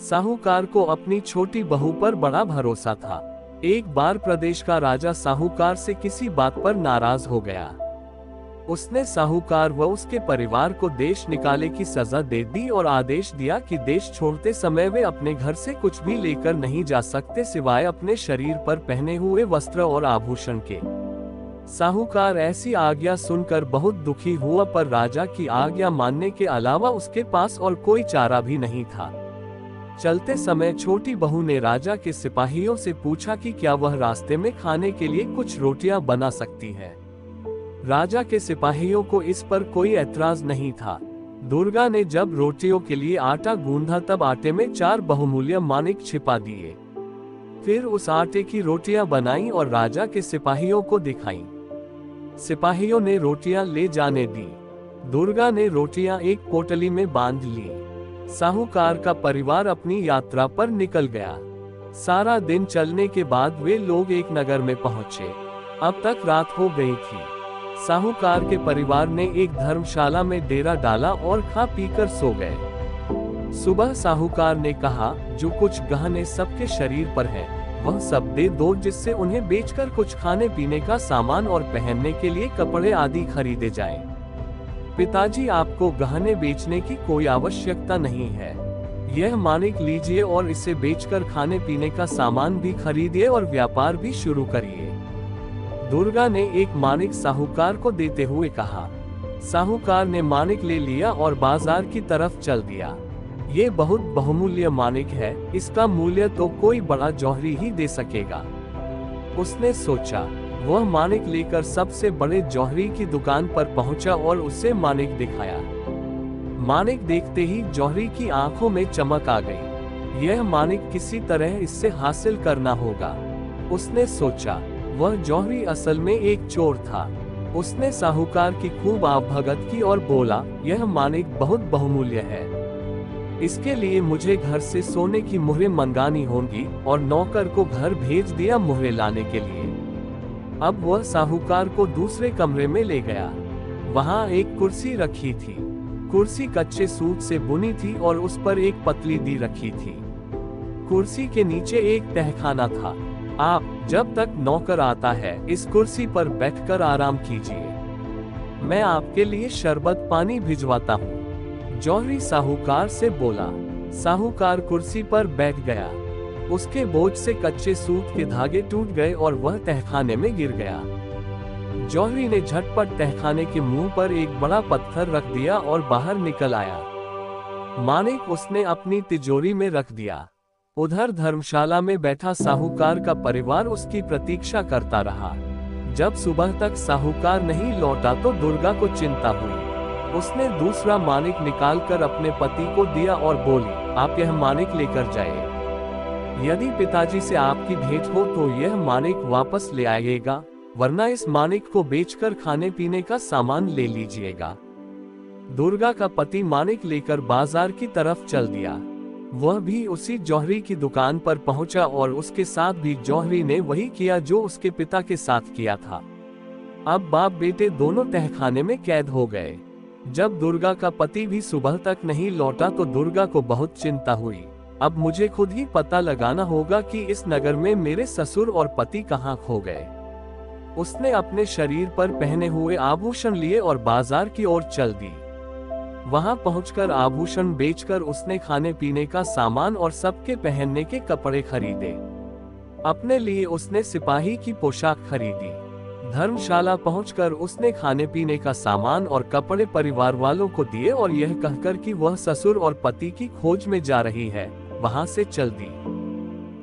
साहूकार को अपनी छोटी बहू पर बड़ा भरोसा था। एक बार प्रदेश का राजा साहूकार से किसी बात पर नाराज हो गया। उसने साहूकार व उसके परिवार को देश निकाले की सजा दे दी और आदेश दिया कि देश छोड़ते समय वे अपने घर से कुछ भी लेकर नहीं जा सकते सिवाय अपने शरीर पर पहने हुए वस्त्र और आभूषण के। साहूकार ऐसी आज्ञा सुनकर बहुत दुखी हुआ, पर राजा की आज्ञा मानने के अलावा उसके पास और कोई चारा भी नहीं था। चलते समय छोटी बहू ने राजा के सिपाहियों से पूछा कि क्या वह रास्ते में खाने के लिए कुछ रोटियां बना सकती है। राजा के सिपाहियों को इस पर कोई ऐतराज नहीं था। दुर्गा ने जब रोटियों के लिए आटा गूंधा तब आटे में 4 बहुमूल्य मानिक छिपा दिए। फिर उस आटे की रोटियां बनाई और राजा के सिपाहियों को दिखाई। सिपाहियों ने रोटियां ले जाने दी। दुर्गा ने रोटियां एक पोटली में बांध ली। साहूकार का परिवार अपनी यात्रा पर निकल गया। सारा दिन चलने के बाद वे लोग एक नगर में पहुंचे। अब तक रात हो गई थी। साहूकार के परिवार ने एक धर्मशाला में डेरा डाला और खा पीकर सो गए। सुबह साहूकार ने कहा, जो कुछ गहने सबके शरीर पर है वह सब दे दो, जिससे उन्हें बेचकर कुछ खाने पीने का सामान और पहनने के लिए कपड़े आदि खरीदे जाएं। पिताजी, आपको गहने बेचने की कोई आवश्यकता नहीं है। यह मानिक लीजिए और इसे बेचकर खाने पीने का सामान भी खरीदिए और व्यापार भी शुरू करिए। दुर्गा ने एक मानिक साहूकार को देते हुए कहा। साहूकार ने मानिक ले लिया और बाजार की तरफ चल दिया। ये बहुत बहुमूल्य मानिक है, इसका मूल्य तो कोई बड़ा जौहरी ही दे सकेगा। उसने सोचा। वह मानिक लेकर सबसे बड़े जौहरी की दुकान पर पहुंचा और उसे मानिक दिखाया। मानिक देखते ही जौहरी की आंखों में चमक आ गई। यह मानिक किसी तरह इससे हासिल करना होगा, उसने सोचा। वह जौहरी असल में एक चोर था। उसने साहूकार की खूब आवभगत की और बोला, यह मानिक बहुत बहुमूल्य है, इसके लिए मुझे घर से सोने की मुहरें मंगानी होंगी, और नौकर को घर भेज दिया मुहरें लाने के लिए। अब वह साहूकार को दूसरे कमरे में ले गया। वहां एक कुर्सी रखी थी। कुर्सी कच्चे सूत से बुनी थी और उस पर एक पतली दी रखी थी। कुर्सी के नीचे एक तहखाना था। आप जब तक नौकर आता है इस कुर्सी पर बैठकर आराम कीजिए, मैं आपके लिए शरबत पानी भिजवाता हूँ, जौहरी साहूकार से बोला। साहूकार कुर्सी पर बैठ गया। उसके बोझ से कच्चे सूत के धागे टूट गए और वह तहखाने में गिर गया। जौहरी ने झटपट तहखाने के मुंह पर एक बड़ा पत्थर रख दिया और बाहर निकल आया। मानिक उसने अपनी तिजोरी में रख दिया। उधर धर्मशाला में बैठा साहूकार का परिवार उसकी प्रतीक्षा करता रहा। जब सुबह तक साहूकार नहीं लौटा तो दुर्गा को चिंता हुई। उसने दूसरा मानिक निकालकर अपने पति को दिया और बोली, आप यह मानिक लेकर जाइए। यदि पिताजी से आपकी भेंट हो तो यह मानिक वापस ले आइएगा, वरना इस मानिक को बेचकर खाने पीने का सामान ले लीजिएगा। दुर्गा का पति मानिक लेकर बाजार की तरफ चल दिया। वह भी उसी जौहरी की दुकान पर पहुंचा और उसके साथ भी जौहरी ने वही किया जो उसके पिता के साथ किया था। अब बाप बेटे दोनों तहखाने में कैद हो गए। जब दुर्गा का पति भी सुबह तक नहीं लौटा तो दुर्गा को बहुत चिंता हुई। अब मुझे खुद ही पता लगाना होगा कि इस नगर में मेरे ससुर और पति कहाँ खो गए। उसने अपने शरीर पर पहने हुए आभूषण लिए और बाजार की ओर चल दी। वहां पहुंचकर आभूषण बेचकर उसने खाने पीने का सामान और सबके पहनने के कपड़े खरीदे। अपने लिए उसने सिपाही की पोशाक खरीदी। धर्मशाला पहुंचकर उसने खाने पीने का सामान और कपड़े परिवार वालों को दिए और यह कहकर कि वह ससुर और पति की खोज में जा रही है, वहां से चल दी।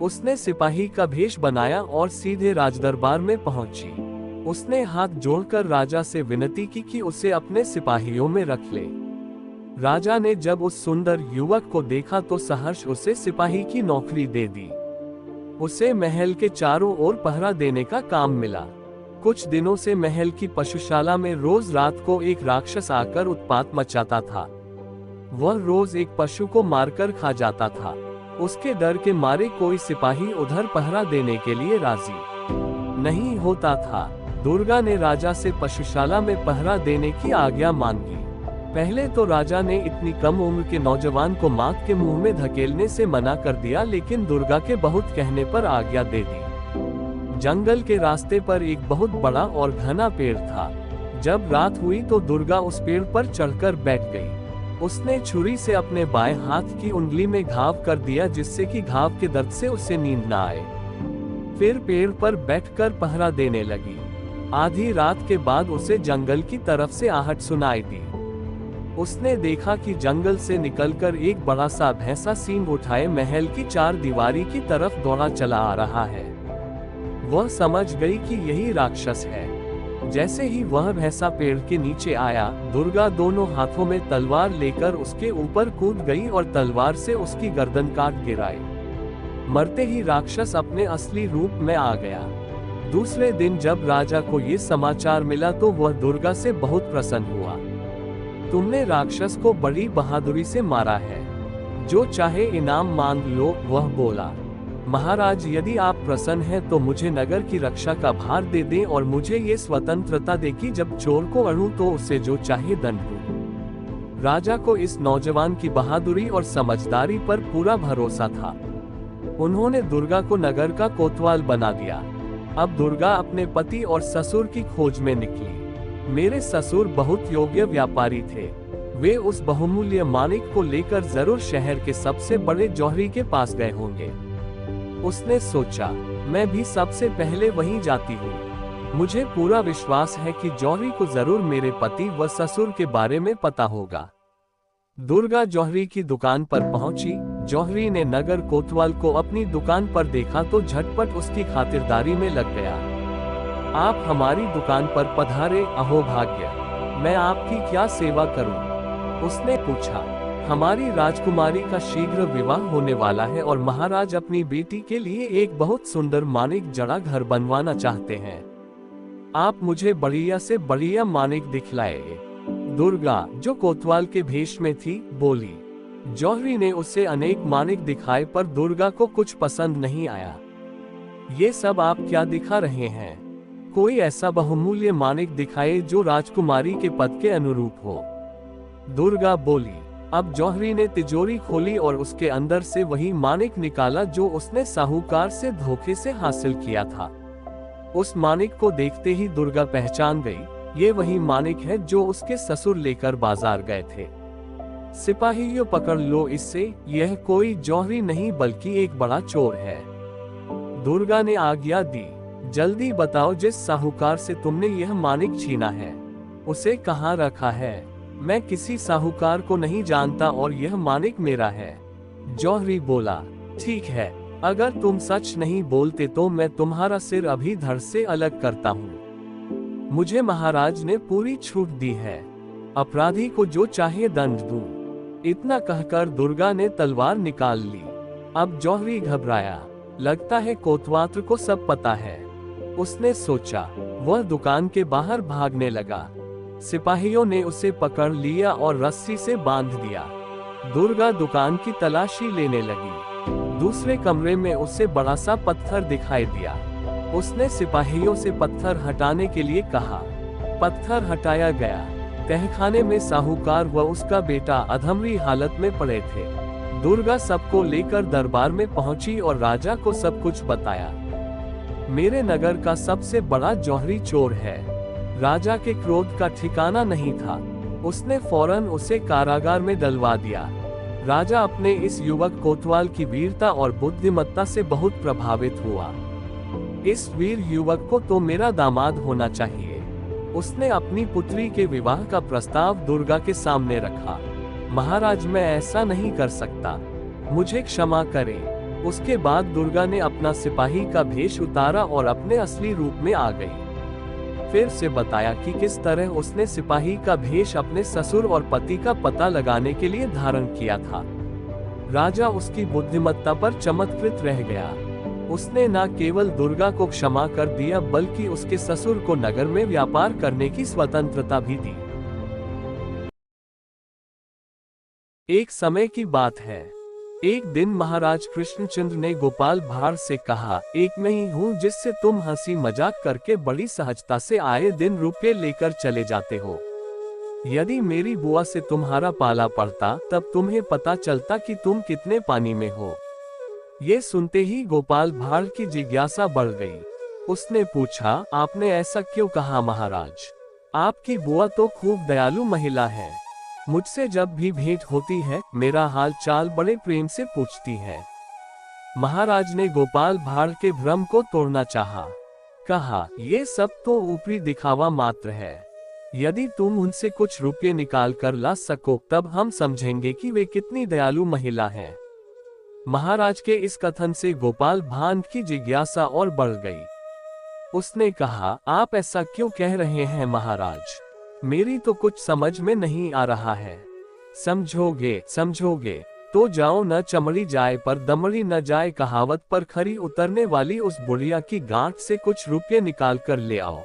उसने सिपाही का भेष बनाया और सीधे राजदरबार में पहुंची। उसने हाथ जोड़कर राजा से विनती की कि उसे अपने सिपाहियों में रख ले। राजा ने जब उस सुंदर युवक को देखा तो सहर्ष उसे सिपाही की नौकरी दे दी। उसे महल के चारों ओर पहरा देने का काम मिला। कुछ दिनों से महल की पशुशाला में रोज रात को एक राक्षस आकर उत्पात मचाता था। वह रोज एक पशु को मारकर खा जाता था। उसके डर के मारे कोई सिपाही उधर पहरा देने के लिए राजी नहीं होता था। दुर्गा ने राजा से पशुशाला में पहरा देने की आज्ञा मांगी। पहले तो राजा ने इतनी कम उम्र के नौजवान को माँ के मुंह में धकेलने से मना कर दिया, लेकिन दुर्गा के बहुत कहने पर आज्ञा दे दी। जंगल के रास्ते पर एक बहुत बड़ा और घना पेड़ था। जब रात हुई तो दुर्गा उस पेड़ पर चढ़कर बैठ गई। उसने छुरी से अपने बाएं हाथ की उंगली में घाव कर दिया, जिससे कि घाव के दर्द से उसे नींद न आए। फिर पेड़ पर बैठकर पहरा देने लगी। आधी रात के बाद उसे जंगल की तरफ से आहट सुनाई दी। उसने देखा कि जंगल से निकलकर एक बड़ा सा भैंसा सींग उठाए महल की चार दीवारी की तरफ दौड़ा चला आ रहा है। वह समझ गई कि यही राक्षस है। जैसे ही वह भैंसा पेड़ के नीचे आया, दुर्गा दोनों हाथों में तलवार लेकर उसके ऊपर कूद गई और तलवार से उसकी गर्दन काट गिराई। मरते ही राक्षस अपने असली रूप में आ गया। दूसरे दिन जब राजा को ये समाचार मिला तो वह दुर्गा से बहुत प्रसन्न हुआ। तुमने राक्षस को बड़ी बहादुरी से मारा है, जो चाहे इनाम मांग लो, वह बोला। महाराज, यदि आप प्रसन्न हैं तो मुझे नगर की रक्षा का भार दे दें और मुझे ये स्वतंत्रता दे कि जब चोर को अड़ूं तो उसे जो चाहे दंड दूं। राजा को इस नौजवान की बहादुरी और समझदारी पर पूरा भरोसा था। उन्होंने दुर्गा को नगर का कोतवाल बना दिया। अब दुर्गा अपने पति और ससुर की खोज में निकली। मेरे ससुर बहुत योग्य व्यापारी थे। वे उस बहुमूल्य मानिक को लेकर जरूर शहर के सबसे बड़े जौहरी के पास गए होंगे। उसने सोचा, मैं भी सबसे पहले वहीं जाती हूँ। मुझे पूरा विश्वास है कि जौहरी को जरूर मेरे पति व ससुर के बारे में पता होगा। दुर्गा जौहरी की दुकान पर पहुंची। जौहरी ने नगर कोतवाल को अपनी दुकान पर देखा तो झटपट उसकी खातिरदारी में लग गया। आप हमारी दुकान पर पधारे, अहो भाग्य, मैं आपकी क्या सेवा करूं? उसने पूछा। हमारी राजकुमारी का शीघ्र विवाह होने वाला है और महाराज अपनी बेटी के लिए एक बहुत सुंदर मानिक जड़ा घर बनवाना चाहते हैं। आप मुझे बढ़िया से बढ़िया मानिक दिखलाए। दुर्गा, जो कोतवाल के भेष में थी, बोली। जौहरी ने उसे अनेक मानिक दिखाए पर दुर्गा को कुछ पसंद नहीं आया। ये सब आप क्या दिखा रहे हैं? कोई ऐसा बहुमूल्य मानिक दिखाए जो राजकुमारी के पद के अनुरूप हो। दुर्गा बोली। अब जौहरी ने तिजोरी खोली और उसके अंदर से वही मानिक निकाला जो उसने साहूकार से धोखे से हासिल किया था। उस मानिक को देखते ही दुर्गा पहचान गई, ये वही मानिक है जो उसके ससुर लेकर बाजार गए थे। सिपाहियों, पकड़ लो इससे, यह कोई जौहरी नहीं बल्कि एक बड़ा चोर है। दुर्गा ने आज्ञा दी, जल्दी बताओ जिस साहूकार से तुमने यह मानिक छीना है, उसे कहाँ रखा है? मैं किसी साहूकार को नहीं जानता और यह मानिक मेरा है। जौहरी बोला, ठीक है, अगर तुम सच नहीं बोलते तो मैं तुम्हारा सिर अभी धड़ से अलग करता हूँ। मुझे महाराज ने पूरी छूट दी है, अपराधी को जो चाहे दंड दूं। इतना कहकर दुर्गा ने तलवार निकाल ली। अब जौहरी घबराया, लगता है कोतवाल को सब पता है। उसने सोचा, वह दुकान के बाहर भागने लगा। सिपाहियों ने उसे पकड़ लिया और रस्सी से बांध दिया। दुर्गा दुकान की तलाशी लेने लगी। दूसरे कमरे में उसे बड़ा सा पत्थर दिखाई दिया। उसने सिपाहियों से पत्थर हटाने के लिए कहा। पत्थर हटाया गया। तहखाने में साहूकार व उसका बेटा अधमरी हालत में पड़े थे। दुर्गा सबको लेकर दरबार में पहुंची और राजा को सब कुछ बताया। मेरे नगर का सबसे बड़ा जौहरी चोर है। राजा के क्रोध का ठिकाना नहीं था। उसने फौरन उसे कारागार में डलवा दिया। राजा अपने इस युवक कोतवाल की वीरता और बुद्धिमत्ता से बहुत प्रभावित हुआ। इस वीर युवक को तो मेरा दामाद होना चाहिए। उसने अपनी पुत्री के विवाह का प्रस्ताव दुर्गा के सामने रखा। महाराज, मैं ऐसा नहीं कर सकता, मुझे क्षमा करें। उसके बाद दुर्गा ने अपना सिपाही का भेष उतारा और अपने असली रूप में आ गई। फिर से बताया कि किस तरह उसने सिपाही का भेष अपने ससुर और पति का पता लगाने के लिए धारण किया था। राजा उसकी बुद्धिमत्ता पर चमत्कृत रह गया। उसने न केवल दुर्गा को क्षमा कर दिया बल्कि उसके ससुर को नगर में व्यापार करने की स्वतंत्रता भी दी। एक समय की बात है। एक दिन महाराज कृष्णचंद्र ने गोपाल भाड़ से कहा, एक मैं ही हूँ जिससे तुम हंसी मजाक करके बड़ी सहजता से आए दिन रुपये लेकर चले जाते हो। यदि मेरी बुआ से तुम्हारा पाला पड़ता तब तुम्हें पता चलता कि तुम कितने पानी में हो। ये सुनते ही गोपाल भाड़ की जिज्ञासा बढ़ गई। उसने पूछा, आपने ऐसा क्यों कहा महाराज? आपकी बुआ तो खूब दयालु महिला है। मुझसे जब भी भेंट होती है मेरा हाल चाल बड़े प्रेम से पूछती है। महाराज ने गोपाल भाड़ के भ्रम को तोड़ना चाहा। कहा, ये सब तो ऊपरी दिखावा मात्र है। यदि तुम उनसे कुछ रुपये निकाल कर ला सको तब हम समझेंगे कि वे कितनी दयालु महिला है। महाराज के इस कथन से गोपाल भाड़ की जिज्ञासा और बढ़ गई। उसने कहा, आप ऐसा क्यों कह रहे हैं महाराज? मेरी तो कुछ समझ में नहीं आ रहा है। समझोगे तो जाओ, न चमड़ी जाए पर दमड़ी न जाए कहावत पर खरी उतरने वाली उस बुढ़िया की गांठ से कुछ रुपये निकाल कर ले आओ,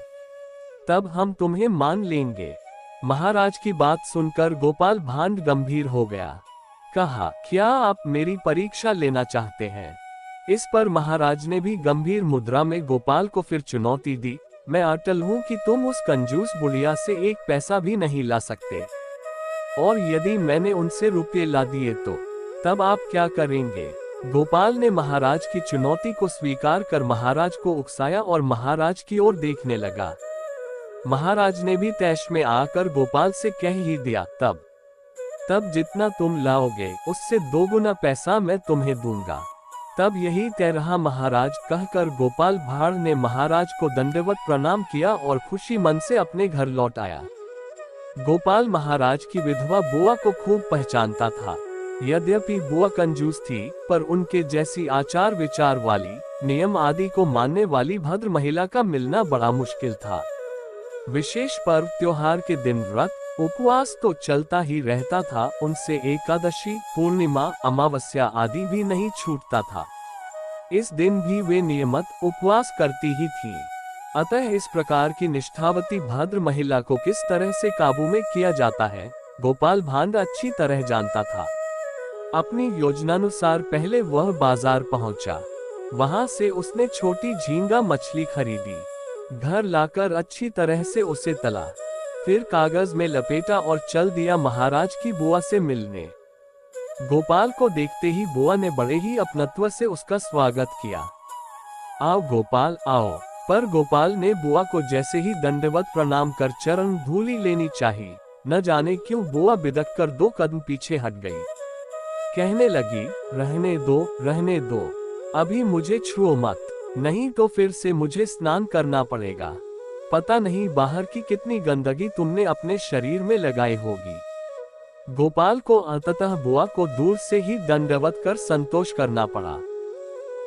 तब हम तुम्हें मान लेंगे। महाराज की बात सुनकर गोपाल भाड़ गंभीर हो गया। कहा, क्या आप मेरी परीक्षा लेना चाहते हैं? इस पर महाराज ने भी गंभीर मुद्रा में गोपाल को फिर चुनौती दी। मैं अटल हूँ कि तुम उस कंजूस बुढ़िया से एक पैसा भी नहीं ला सकते, और यदि मैंने उनसे रुपये ला दिए तो तब आप क्या करेंगे? गोपाल ने महाराज की चुनौती को स्वीकार कर महाराज को उकसाया और महाराज की ओर देखने लगा। महाराज ने भी तैश में आकर गोपाल से कह ही दिया। तब तब जितना तुम लाओगे उससे 2 गुना पैसा मैं तुम्हें दूंगा। तब यही तय रहा महाराज, कहकर गोपाल भाड़ ने महाराज को दंडवत प्रणाम किया और खुशी मन से अपने घर लौट आया। गोपाल महाराज की विधवा बुआ को खूब पहचानता था। यद्यपि बुआ कंजूस थी, पर उनके जैसी आचार विचार वाली, नियम आदि को मानने वाली भद्र महिला का मिलना बड़ा मुश्किल था। विशेष पर्व त्योहार के दिन व्रत उपवास तो चलता ही रहता था, उनसे एकादशी, पूर्णिमा, अमावस्या आदि भी नहीं छूटता था। इस दिन भी वे नियमित उपवास करती ही थीं। अतः इस प्रकार की निष्ठावती भद्र महिला को किस तरह से काबू में किया जाता है, गोपाल भांड अच्छी तरह जानता था। अपनी योजनानुसार पहले वह बाजार पहुंचा। वहां से उसने छोटी झींगा मछली खरीदी। घर लाकर अच्छी तरह से उसे तला, फिर कागज में लपेटा और चल दिया महाराज की बुआ से मिलने। गोपाल को देखते ही बुआ ने बड़े ही अपनत्व से उसका स्वागत किया। आओ गोपाल आओ। पर गोपाल ने बुआ को जैसे ही दंडवत प्रणाम कर चरण धूली लेनी चाहिए, न जाने क्यों बुआ बिदक कर 2 कदम पीछे हट गई। कहने लगी, रहने दो, अभी मुझे छुओ मत, नहीं तो फिर से मुझे स्नान करना पड़ेगा। पता नहीं बाहर की कितनी गंदगी तुमने अपने शरीर में लगाई होगी। गोपाल को अंततः बुआ को दूर से ही दंडवत कर संतोष करना पड़ा।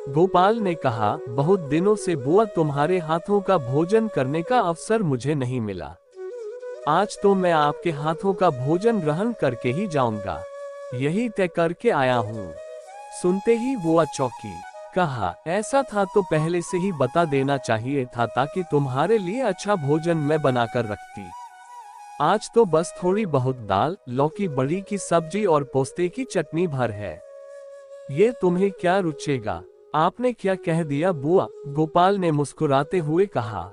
गोपाल ने कहा, बहुत दिनों से बुआ तुम्हारे हाथों का भोजन करने का अवसर मुझे नहीं मिला। आज तो मैं आपके हाथों का भोजन ग्रहण करके ही जाऊंगा, यही तय करके आया हूँ। सुनते ही बुआ चौंकी। कहा, ऐसा था तो पहले से ही बता देना चाहिए था, ताकि तुम्हारे लिए अच्छा भोजन मैं बनाकर रखती। आज तो बस थोड़ी बहुत दाल, लौकी बड़ी की सब्जी और पोस्ते की चटनी भर है। ये तुम्हें क्या रुचेगा? आपने क्या कह दिया बुआ? गोपाल ने मुस्कुराते हुए कहा।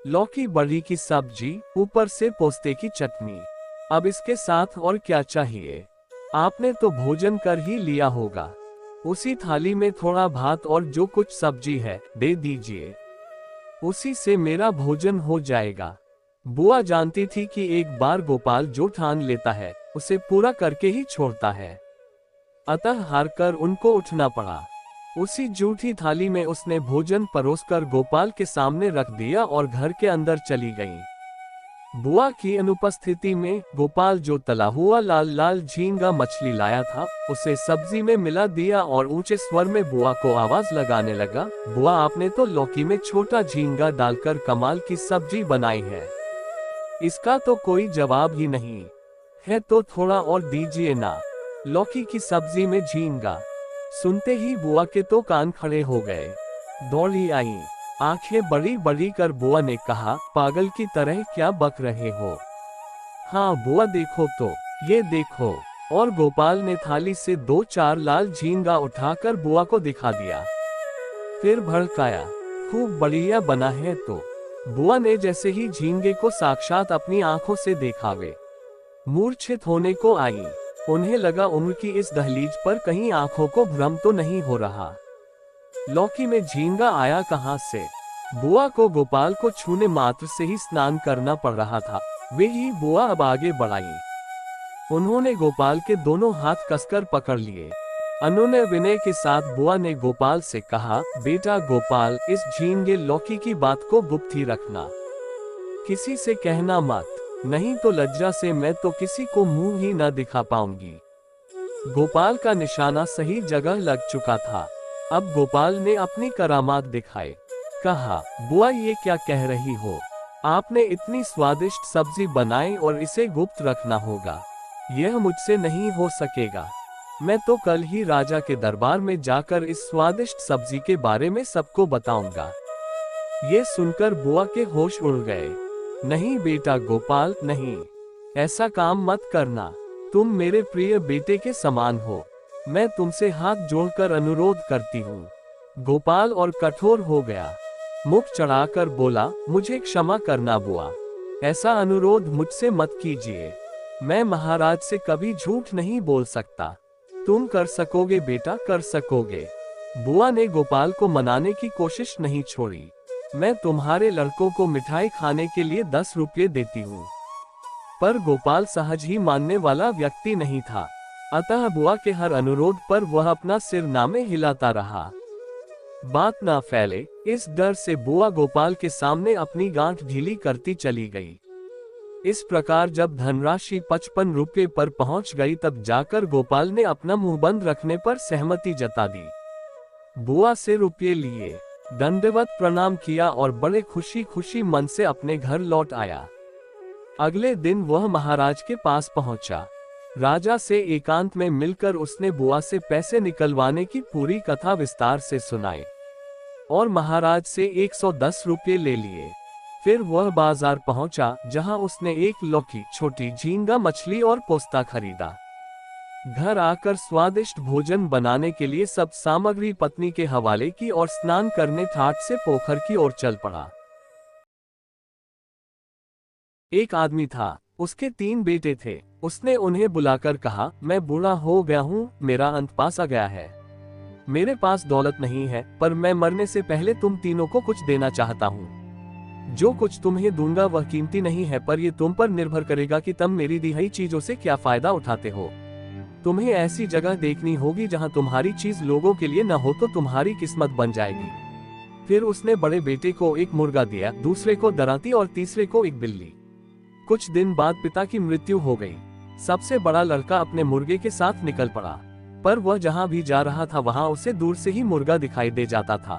लौकी बड़ी की सब्जी, ऊपर से पोस्ते की चटनी, अब इसके साथ और क्या चाहिए? आपने तो भोजन कर ही लिया होगा। उसी थाली में थोड़ा भात और जो कुछ सब्जी है दे दीजिए, उसी से मेरा भोजन हो जाएगा। बुआ जानती थी कि एक बार गोपाल जो ठान लेता है उसे पूरा करके ही छोड़ता है, अतः हारकर उनको उठना पड़ा। उसी जूठी थाली में उसने भोजन परोसकर गोपाल के सामने रख दिया और घर के अंदर चली गई। बुआ की अनुपस्थिति में गोपाल जो तला हुआ लाल लाल झींगा मछली लाया था उसे सब्जी में मिला दिया और ऊंचे स्वर में बुआ को आवाज लगाने लगा, बुआ आपने तो लौकी में छोटा झींगा डालकर कमाल की सब्जी बनाई है, इसका तो कोई जवाब ही नहीं है, तो थोड़ा और दीजिए ना। लौकी की सब्जी में झींगा सुनते ही बुआ के तो कान खड़े हो गए। दौड़ी आई, आंखें बड़ी बड़ी कर बुआ ने कहा, पागल की तरह क्या बक रहे हो? हाँ बुआ देखो तो, ये देखो। और गोपाल ने थाली से 2-4 लाल झींगा उठाकर बुआ को दिखा दिया। फिर भड़काया, खूब बढ़िया बना है तो। बुआ ने जैसे ही झींगे को साक्षात अपनी आंखों से देखा वे मूर्छित होने को आई। उन्हें लगा उनकी इस दहलीज पर कहीं आंखों को भ्रम तो नहीं हो रहा। लौकी में झींगा आया कहां से? बुआ को गोपाल को छूने मात्र से ही स्नान करना पड़ रहा था। वे ही बुआ अब आगे बढ़ाई। उन्होंने गोपाल के दोनों हाथ कसकर पकड़ लिए। अनुनय विनय के साथ बुआ ने गोपाल से कहा, बेटा गोपाल, इस झींगे लौकी की बात को गुप्त ही रखना, किसी से कहना मत, नहीं तो लज्जा से मैं तो किसी को मुंह ही न दिखा पाऊंगी। गोपाल का निशाना सही जगह लग चुका था। अब गोपाल ने अपनी करामात दिखाए। कहा, बुआ ये क्या कह रही हो? आपने इतनी स्वादिष्ट सब्जी बनाई और इसे गुप्त रखना होगा, यह मुझसे नहीं हो सकेगा। मैं तो कल ही राजा के दरबार में जाकर इस स्वादिष्ट सब्जी के बारे में सबको बताऊंगा। ये सुनकर बुआ के होश उड़ गए। नहीं बेटा गोपाल, नहीं, ऐसा काम मत करना। तुम मेरे प्रिय बेटे के समान हो। मैं तुमसे हाथ जोड़कर अनुरोध करती हूँ। गोपाल और कठोर हो गया। मुख चढ़ाकर बोला, मुझे क्षमा करना बुआ, ऐसा अनुरोध मुझसे मत कीजिए। मैं महाराज से कभी झूठ नहीं बोल सकता। तुम कर सकोगे बेटा, कर सकोगे। बुआ ने गोपाल को मनाने की कोशिश नहीं छोड़ी। मैं तुम्हारे लड़कों को मिठाई खाने के लिए 10 रुपये देती हूँ, पर गोपाल सहज ही मानने वाला व्यक्ति नहीं था, अतः बुआ के हर अनुरोध पर वह अपना सिर नामे हिलाता रहा। बात ना फैले, इस डर से बुआ गोपाल के सामने अपनी गांठ ढीली करती चली गई। इस प्रकार जब धनराशि 55 रुपये पर पहुंच गई तब जाकर गोपाल ने अपना मुंह बंद रखने पर सहमति जता दी। बुआ से रुपये लिए, दंडवत प्रणाम किया और बड़े खुशी खुशी मन से अपने घर लौट आया। अगले दिन वह महाराज के पास पहुंचा। राजा से एकांत में मिलकर उसने बुआ से पैसे निकलवाने की पूरी कथा विस्तार से सुनाई और महाराज से 110 रुपये ले लिए। फिर वह बाजार पहुंचा, जहां उसने एक लौकी, छोटी झींगा मछली और पोस्ता खरीदा। घर आकर स्वादिष्ट भोजन बनाने के लिए सब सामग्री पत्नी के हवाले की और स्नान करने ठाट से पोखर की ओर चल पड़ा। एक आदमी था, उसके 3 बेटे थे। उसने उन्हें बुलाकर कहा, मैं बूढ़ा हो गया हूँ, मेरा अंत पास आ गया है। मेरे पास दौलत नहीं है, पर मैं मरने से पहले तुम तीनों को कुछ देना चाहता हूँ। जो कुछ तुम्हें दूंगा वह कीमती नहीं है, पर यह तुम पर निर्भर करेगा कि तुम मेरी दी हुई चीजों से क्या फायदा उठाते हो। तुम्हें ऐसी जगह देखनी होगी जहां तुम्हारी चीज लोगों के लिए न हो तो तुम्हारी किस्मत बन जाएगी। फिर उसने बड़े बेटे को एक मुर्गा दिया, दूसरे को दराती और तीसरे को एक बिल्ली। कुछ दिन बाद पिता की मृत्यु हो गई। सबसे बड़ा लड़का अपने मुर्गे के साथ निकल पड़ा, पर वह जहां भी जा रहा था वहां उसे दूर से ही मुर्गा दिखाई दे जाता था।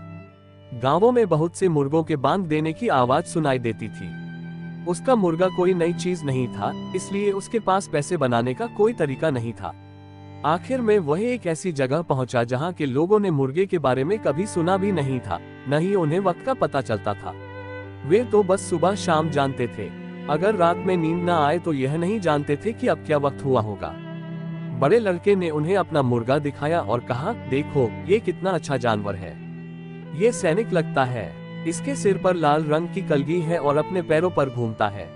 गांवों में बहुत से मुर्गों के बांग देने की आवाज सुनाई देती थी। उसका मुर्गा कोई नई चीज नहीं था, इसलिए उसके पास पैसे बनाने का कोई तरीका नहीं था। आखिर में वह एक ऐसी जगह पहुंचा जहां के लोगों ने मुर्गे के बारे में कभी सुना भी नहीं था, न ही उन्हें वक्त का पता चलता था। वे तो बस सुबह शाम जानते थे। अगर रात में नींद न आए तो यह नहीं जानते थे कि अब क्या वक्त हुआ होगा। बड़े लड़के ने उन्हें अपना मुर्गा दिखाया और कहा, देखो ये कितना अच्छा जानवर है। ये सैनिक लगता है। इसके सिर पर लाल रंग की कलगी है और अपने पैरों पर घूमता है।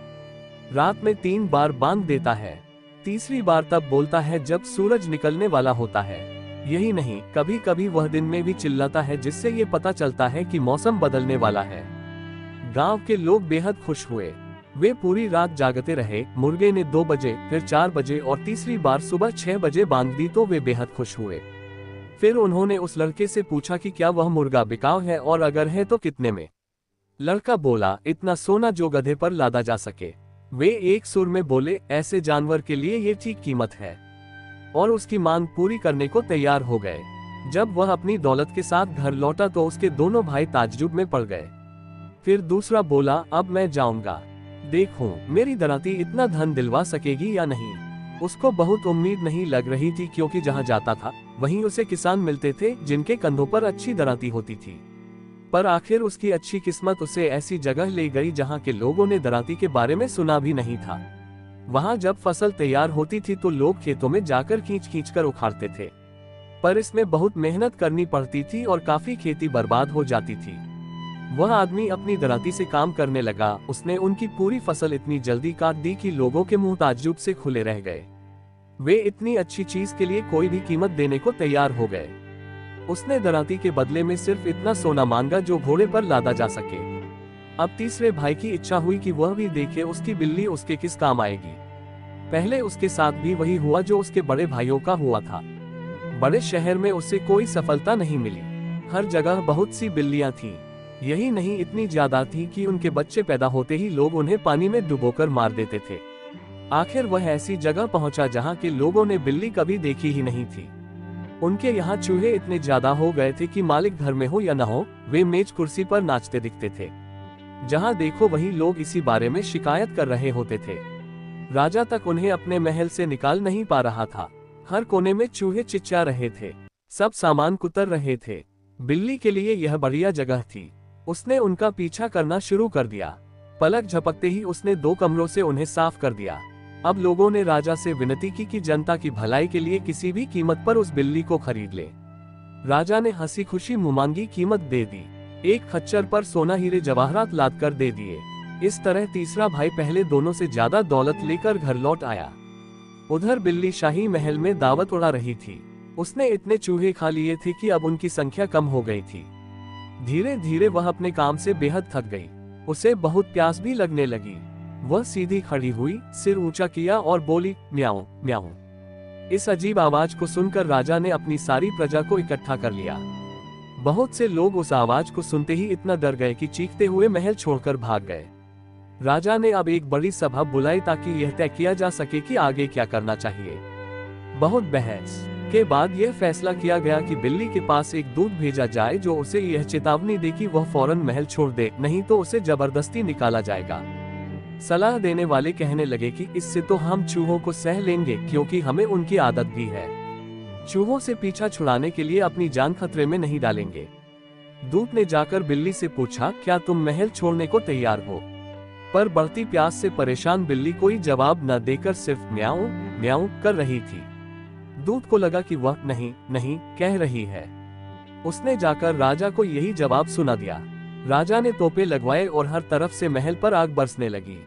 रात में 3 बार बांग देता है। तीसरी बार तब बोलता है जब सूरज निकलने वाला होता है। यही नहीं, कभी कभी वह दिन में भी चिल्लाता है, जिससे ये पता चलता है कि मौसम बदलने वाला है। गांव के लोग बेहद खुश हुए। वे पूरी रात जागते रहे। मुर्गे ने 2 बजे, फिर 4 बजे और तीसरी बार सुबह 6 बजे बांग दी तो वे बेहद खुश हुए। फिर उन्होंने उस लड़के से पूछा कि क्या वह मुर्गा बिकाऊ है और अगर है तो कितने में। लड़का बोला, इतना सोना जो गधे पर लादा जा सके। वे एक सुर में बोले, ऐसे जानवर के लिए ये ठीक कीमत है, और उसकी मांग पूरी करने को तैयार हो गए। जब वह अपनी दौलत के साथ घर लौटा तो उसके दोनों भाई ताज्जुब में पड़ गए। फिर दूसरा बोला, अब मैं जाऊंगा, देखूं मेरी दराती इतना धन दिलवा सकेगी या नहीं। उसको बहुत उम्मीद नहीं लग रही थी, क्योंकि जहां जाता था वहीं उसे किसान मिलते थे जिनके कंधों पर अच्छी दराती होती थी। पर आखिर उसकी अच्छी किस्मत उसे ऐसी जगह ले गई जहां के लोगों ने दराती के बारे में सुना भी नहीं था। वहां जब फसल तैयार होती थी तो लोग खेतों में जाकर खींच खींच कर उखाड़ते थे, पर इसमें बहुत मेहनत करनी पड़ती थी और काफी खेती बर्बाद हो जाती थी। वह आदमी अपनी दराती से काम करने लगा। उसने उनकी पूरी फसल इतनी जल्दी काट दी कि लोगों के मुंह ताज्जुब से खुले रह गए। वे इतनी अच्छी चीज के लिए कोई भी कीमत देने को तैयार हो गए। उसने दराती के बदले में सिर्फ इतना सोना मांगा जो घोड़े पर लादा जा सके। अब तीसरे भाई की इच्छा हुई कि वह भी देखे उसकी बिल्ली उसके किस काम आएगी। पहले उसके साथ भी वही हुआ जो उसके बड़े भाइयों का हुआ था। बड़े शहर में उसे कोई सफलता नहीं मिली। हर जगह बहुत सी बिल्लियां थीं। यही नहीं, इतनी ज्यादा थी कि उनके बच्चे पैदा होते ही लोग उन्हें पानी में डुबोकर मार देते थे। आखिर वह ऐसी जगह पहुंचा जहां के लोगों ने बिल्ली कभी देखी ही नहीं थी। उनके यहाँ चूहे इतने ज्यादा हो गए थे कि मालिक घर में हो या न हो, वे मेज कुर्सी पर नाचते दिखते थे। जहां देखो वहीं लोग इसी बारे में शिकायत कर रहे होते थे। राजा तक उन्हें अपने महल से निकाल नहीं पा रहा था। हर कोने में चूहे चिच्चा रहे थे, सब सामान कुतर रहे थे। बिल्ली के लिए यह बढ़िया जगह थी। उसने उनका पीछा करना शुरू कर दिया। पलक झपकते ही उसने 2 कमरों से उन्हें साफ कर दिया। अब लोगों ने राजा से विनती की कि जनता की भलाई के लिए किसी भी कीमत पर उस बिल्ली को खरीद ले। राजा ने हंसी खुशी मुमांगी कीमत दे दी। एक खच्चर पर सोना हीरे जवाहरात लाद कर दे दिए। इस तरह तीसरा भाई पहले दोनों से ज्यादा दौलत लेकर घर लौट आया। उधर बिल्ली शाही महल में दावत उड़ा रही थी। उसने इतने चूहे खा लिए थे कि अब उनकी संख्या कम हो गई थी। धीरे धीरे वह अपने काम से बेहद थक गई। उसे बहुत प्यास भी लगने लगी। वह सीधी खड़ी हुई, सिर ऊंचा किया और बोली, म्याऊं म्याऊं। इस अजीब आवाज को सुनकर राजा ने अपनी सारी प्रजा को इकट्ठा कर लिया। बहुत से लोग उस आवाज को सुनते ही इतना डर गए कि चीखते हुए महल छोड़कर भाग गए। राजा ने अब एक बड़ी सभा बुलाई ताकि यह तय किया जा सके कि आगे क्या करना चाहिए। बहुत बहस के बाद यह फैसला किया गया कि बिल्ली के पास एक दूत भेजा जाए जो उसे यह चेतावनी दे कि वह फौरन महल छोड़ दे, नहीं तो उसे जबरदस्ती निकाला जाएगा। सलाह देने वाले कहने लगे कि इससे तो हम चूहों को सह लेंगे, क्योंकि हमें उनकी आदत भी है। चूहों से पीछा छुड़ाने के लिए अपनी जान खतरे में नहीं डालेंगे। दूत ने जाकर बिल्ली से पूछा, क्या तुम महल छोड़ने को तैयार हो? पर बढ़ती प्यास से परेशान बिल्ली कोई जवाब न देकर सिर्फ म्याऊं म्याऊं कर रही थी। दूत को लगा कि वह नहीं नहीं कह रही है। उसने जाकर राजा को यही जवाब सुना दिया। राजा ने तोपे लगवाए और हर तरफ से महल पर आग बरसने लगी।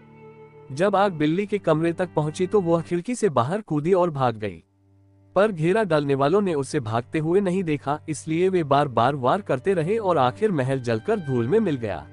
जब आग बिल्ली के कमरे तक पहुंची तो वह खिड़की से बाहर कूदी और भाग गई। पर घेरा डालने वालों ने उसे भागते हुए नहीं देखा, इसलिए वे बार बार वार करते रहे और आखिर महल जलकर धूल में मिल गया।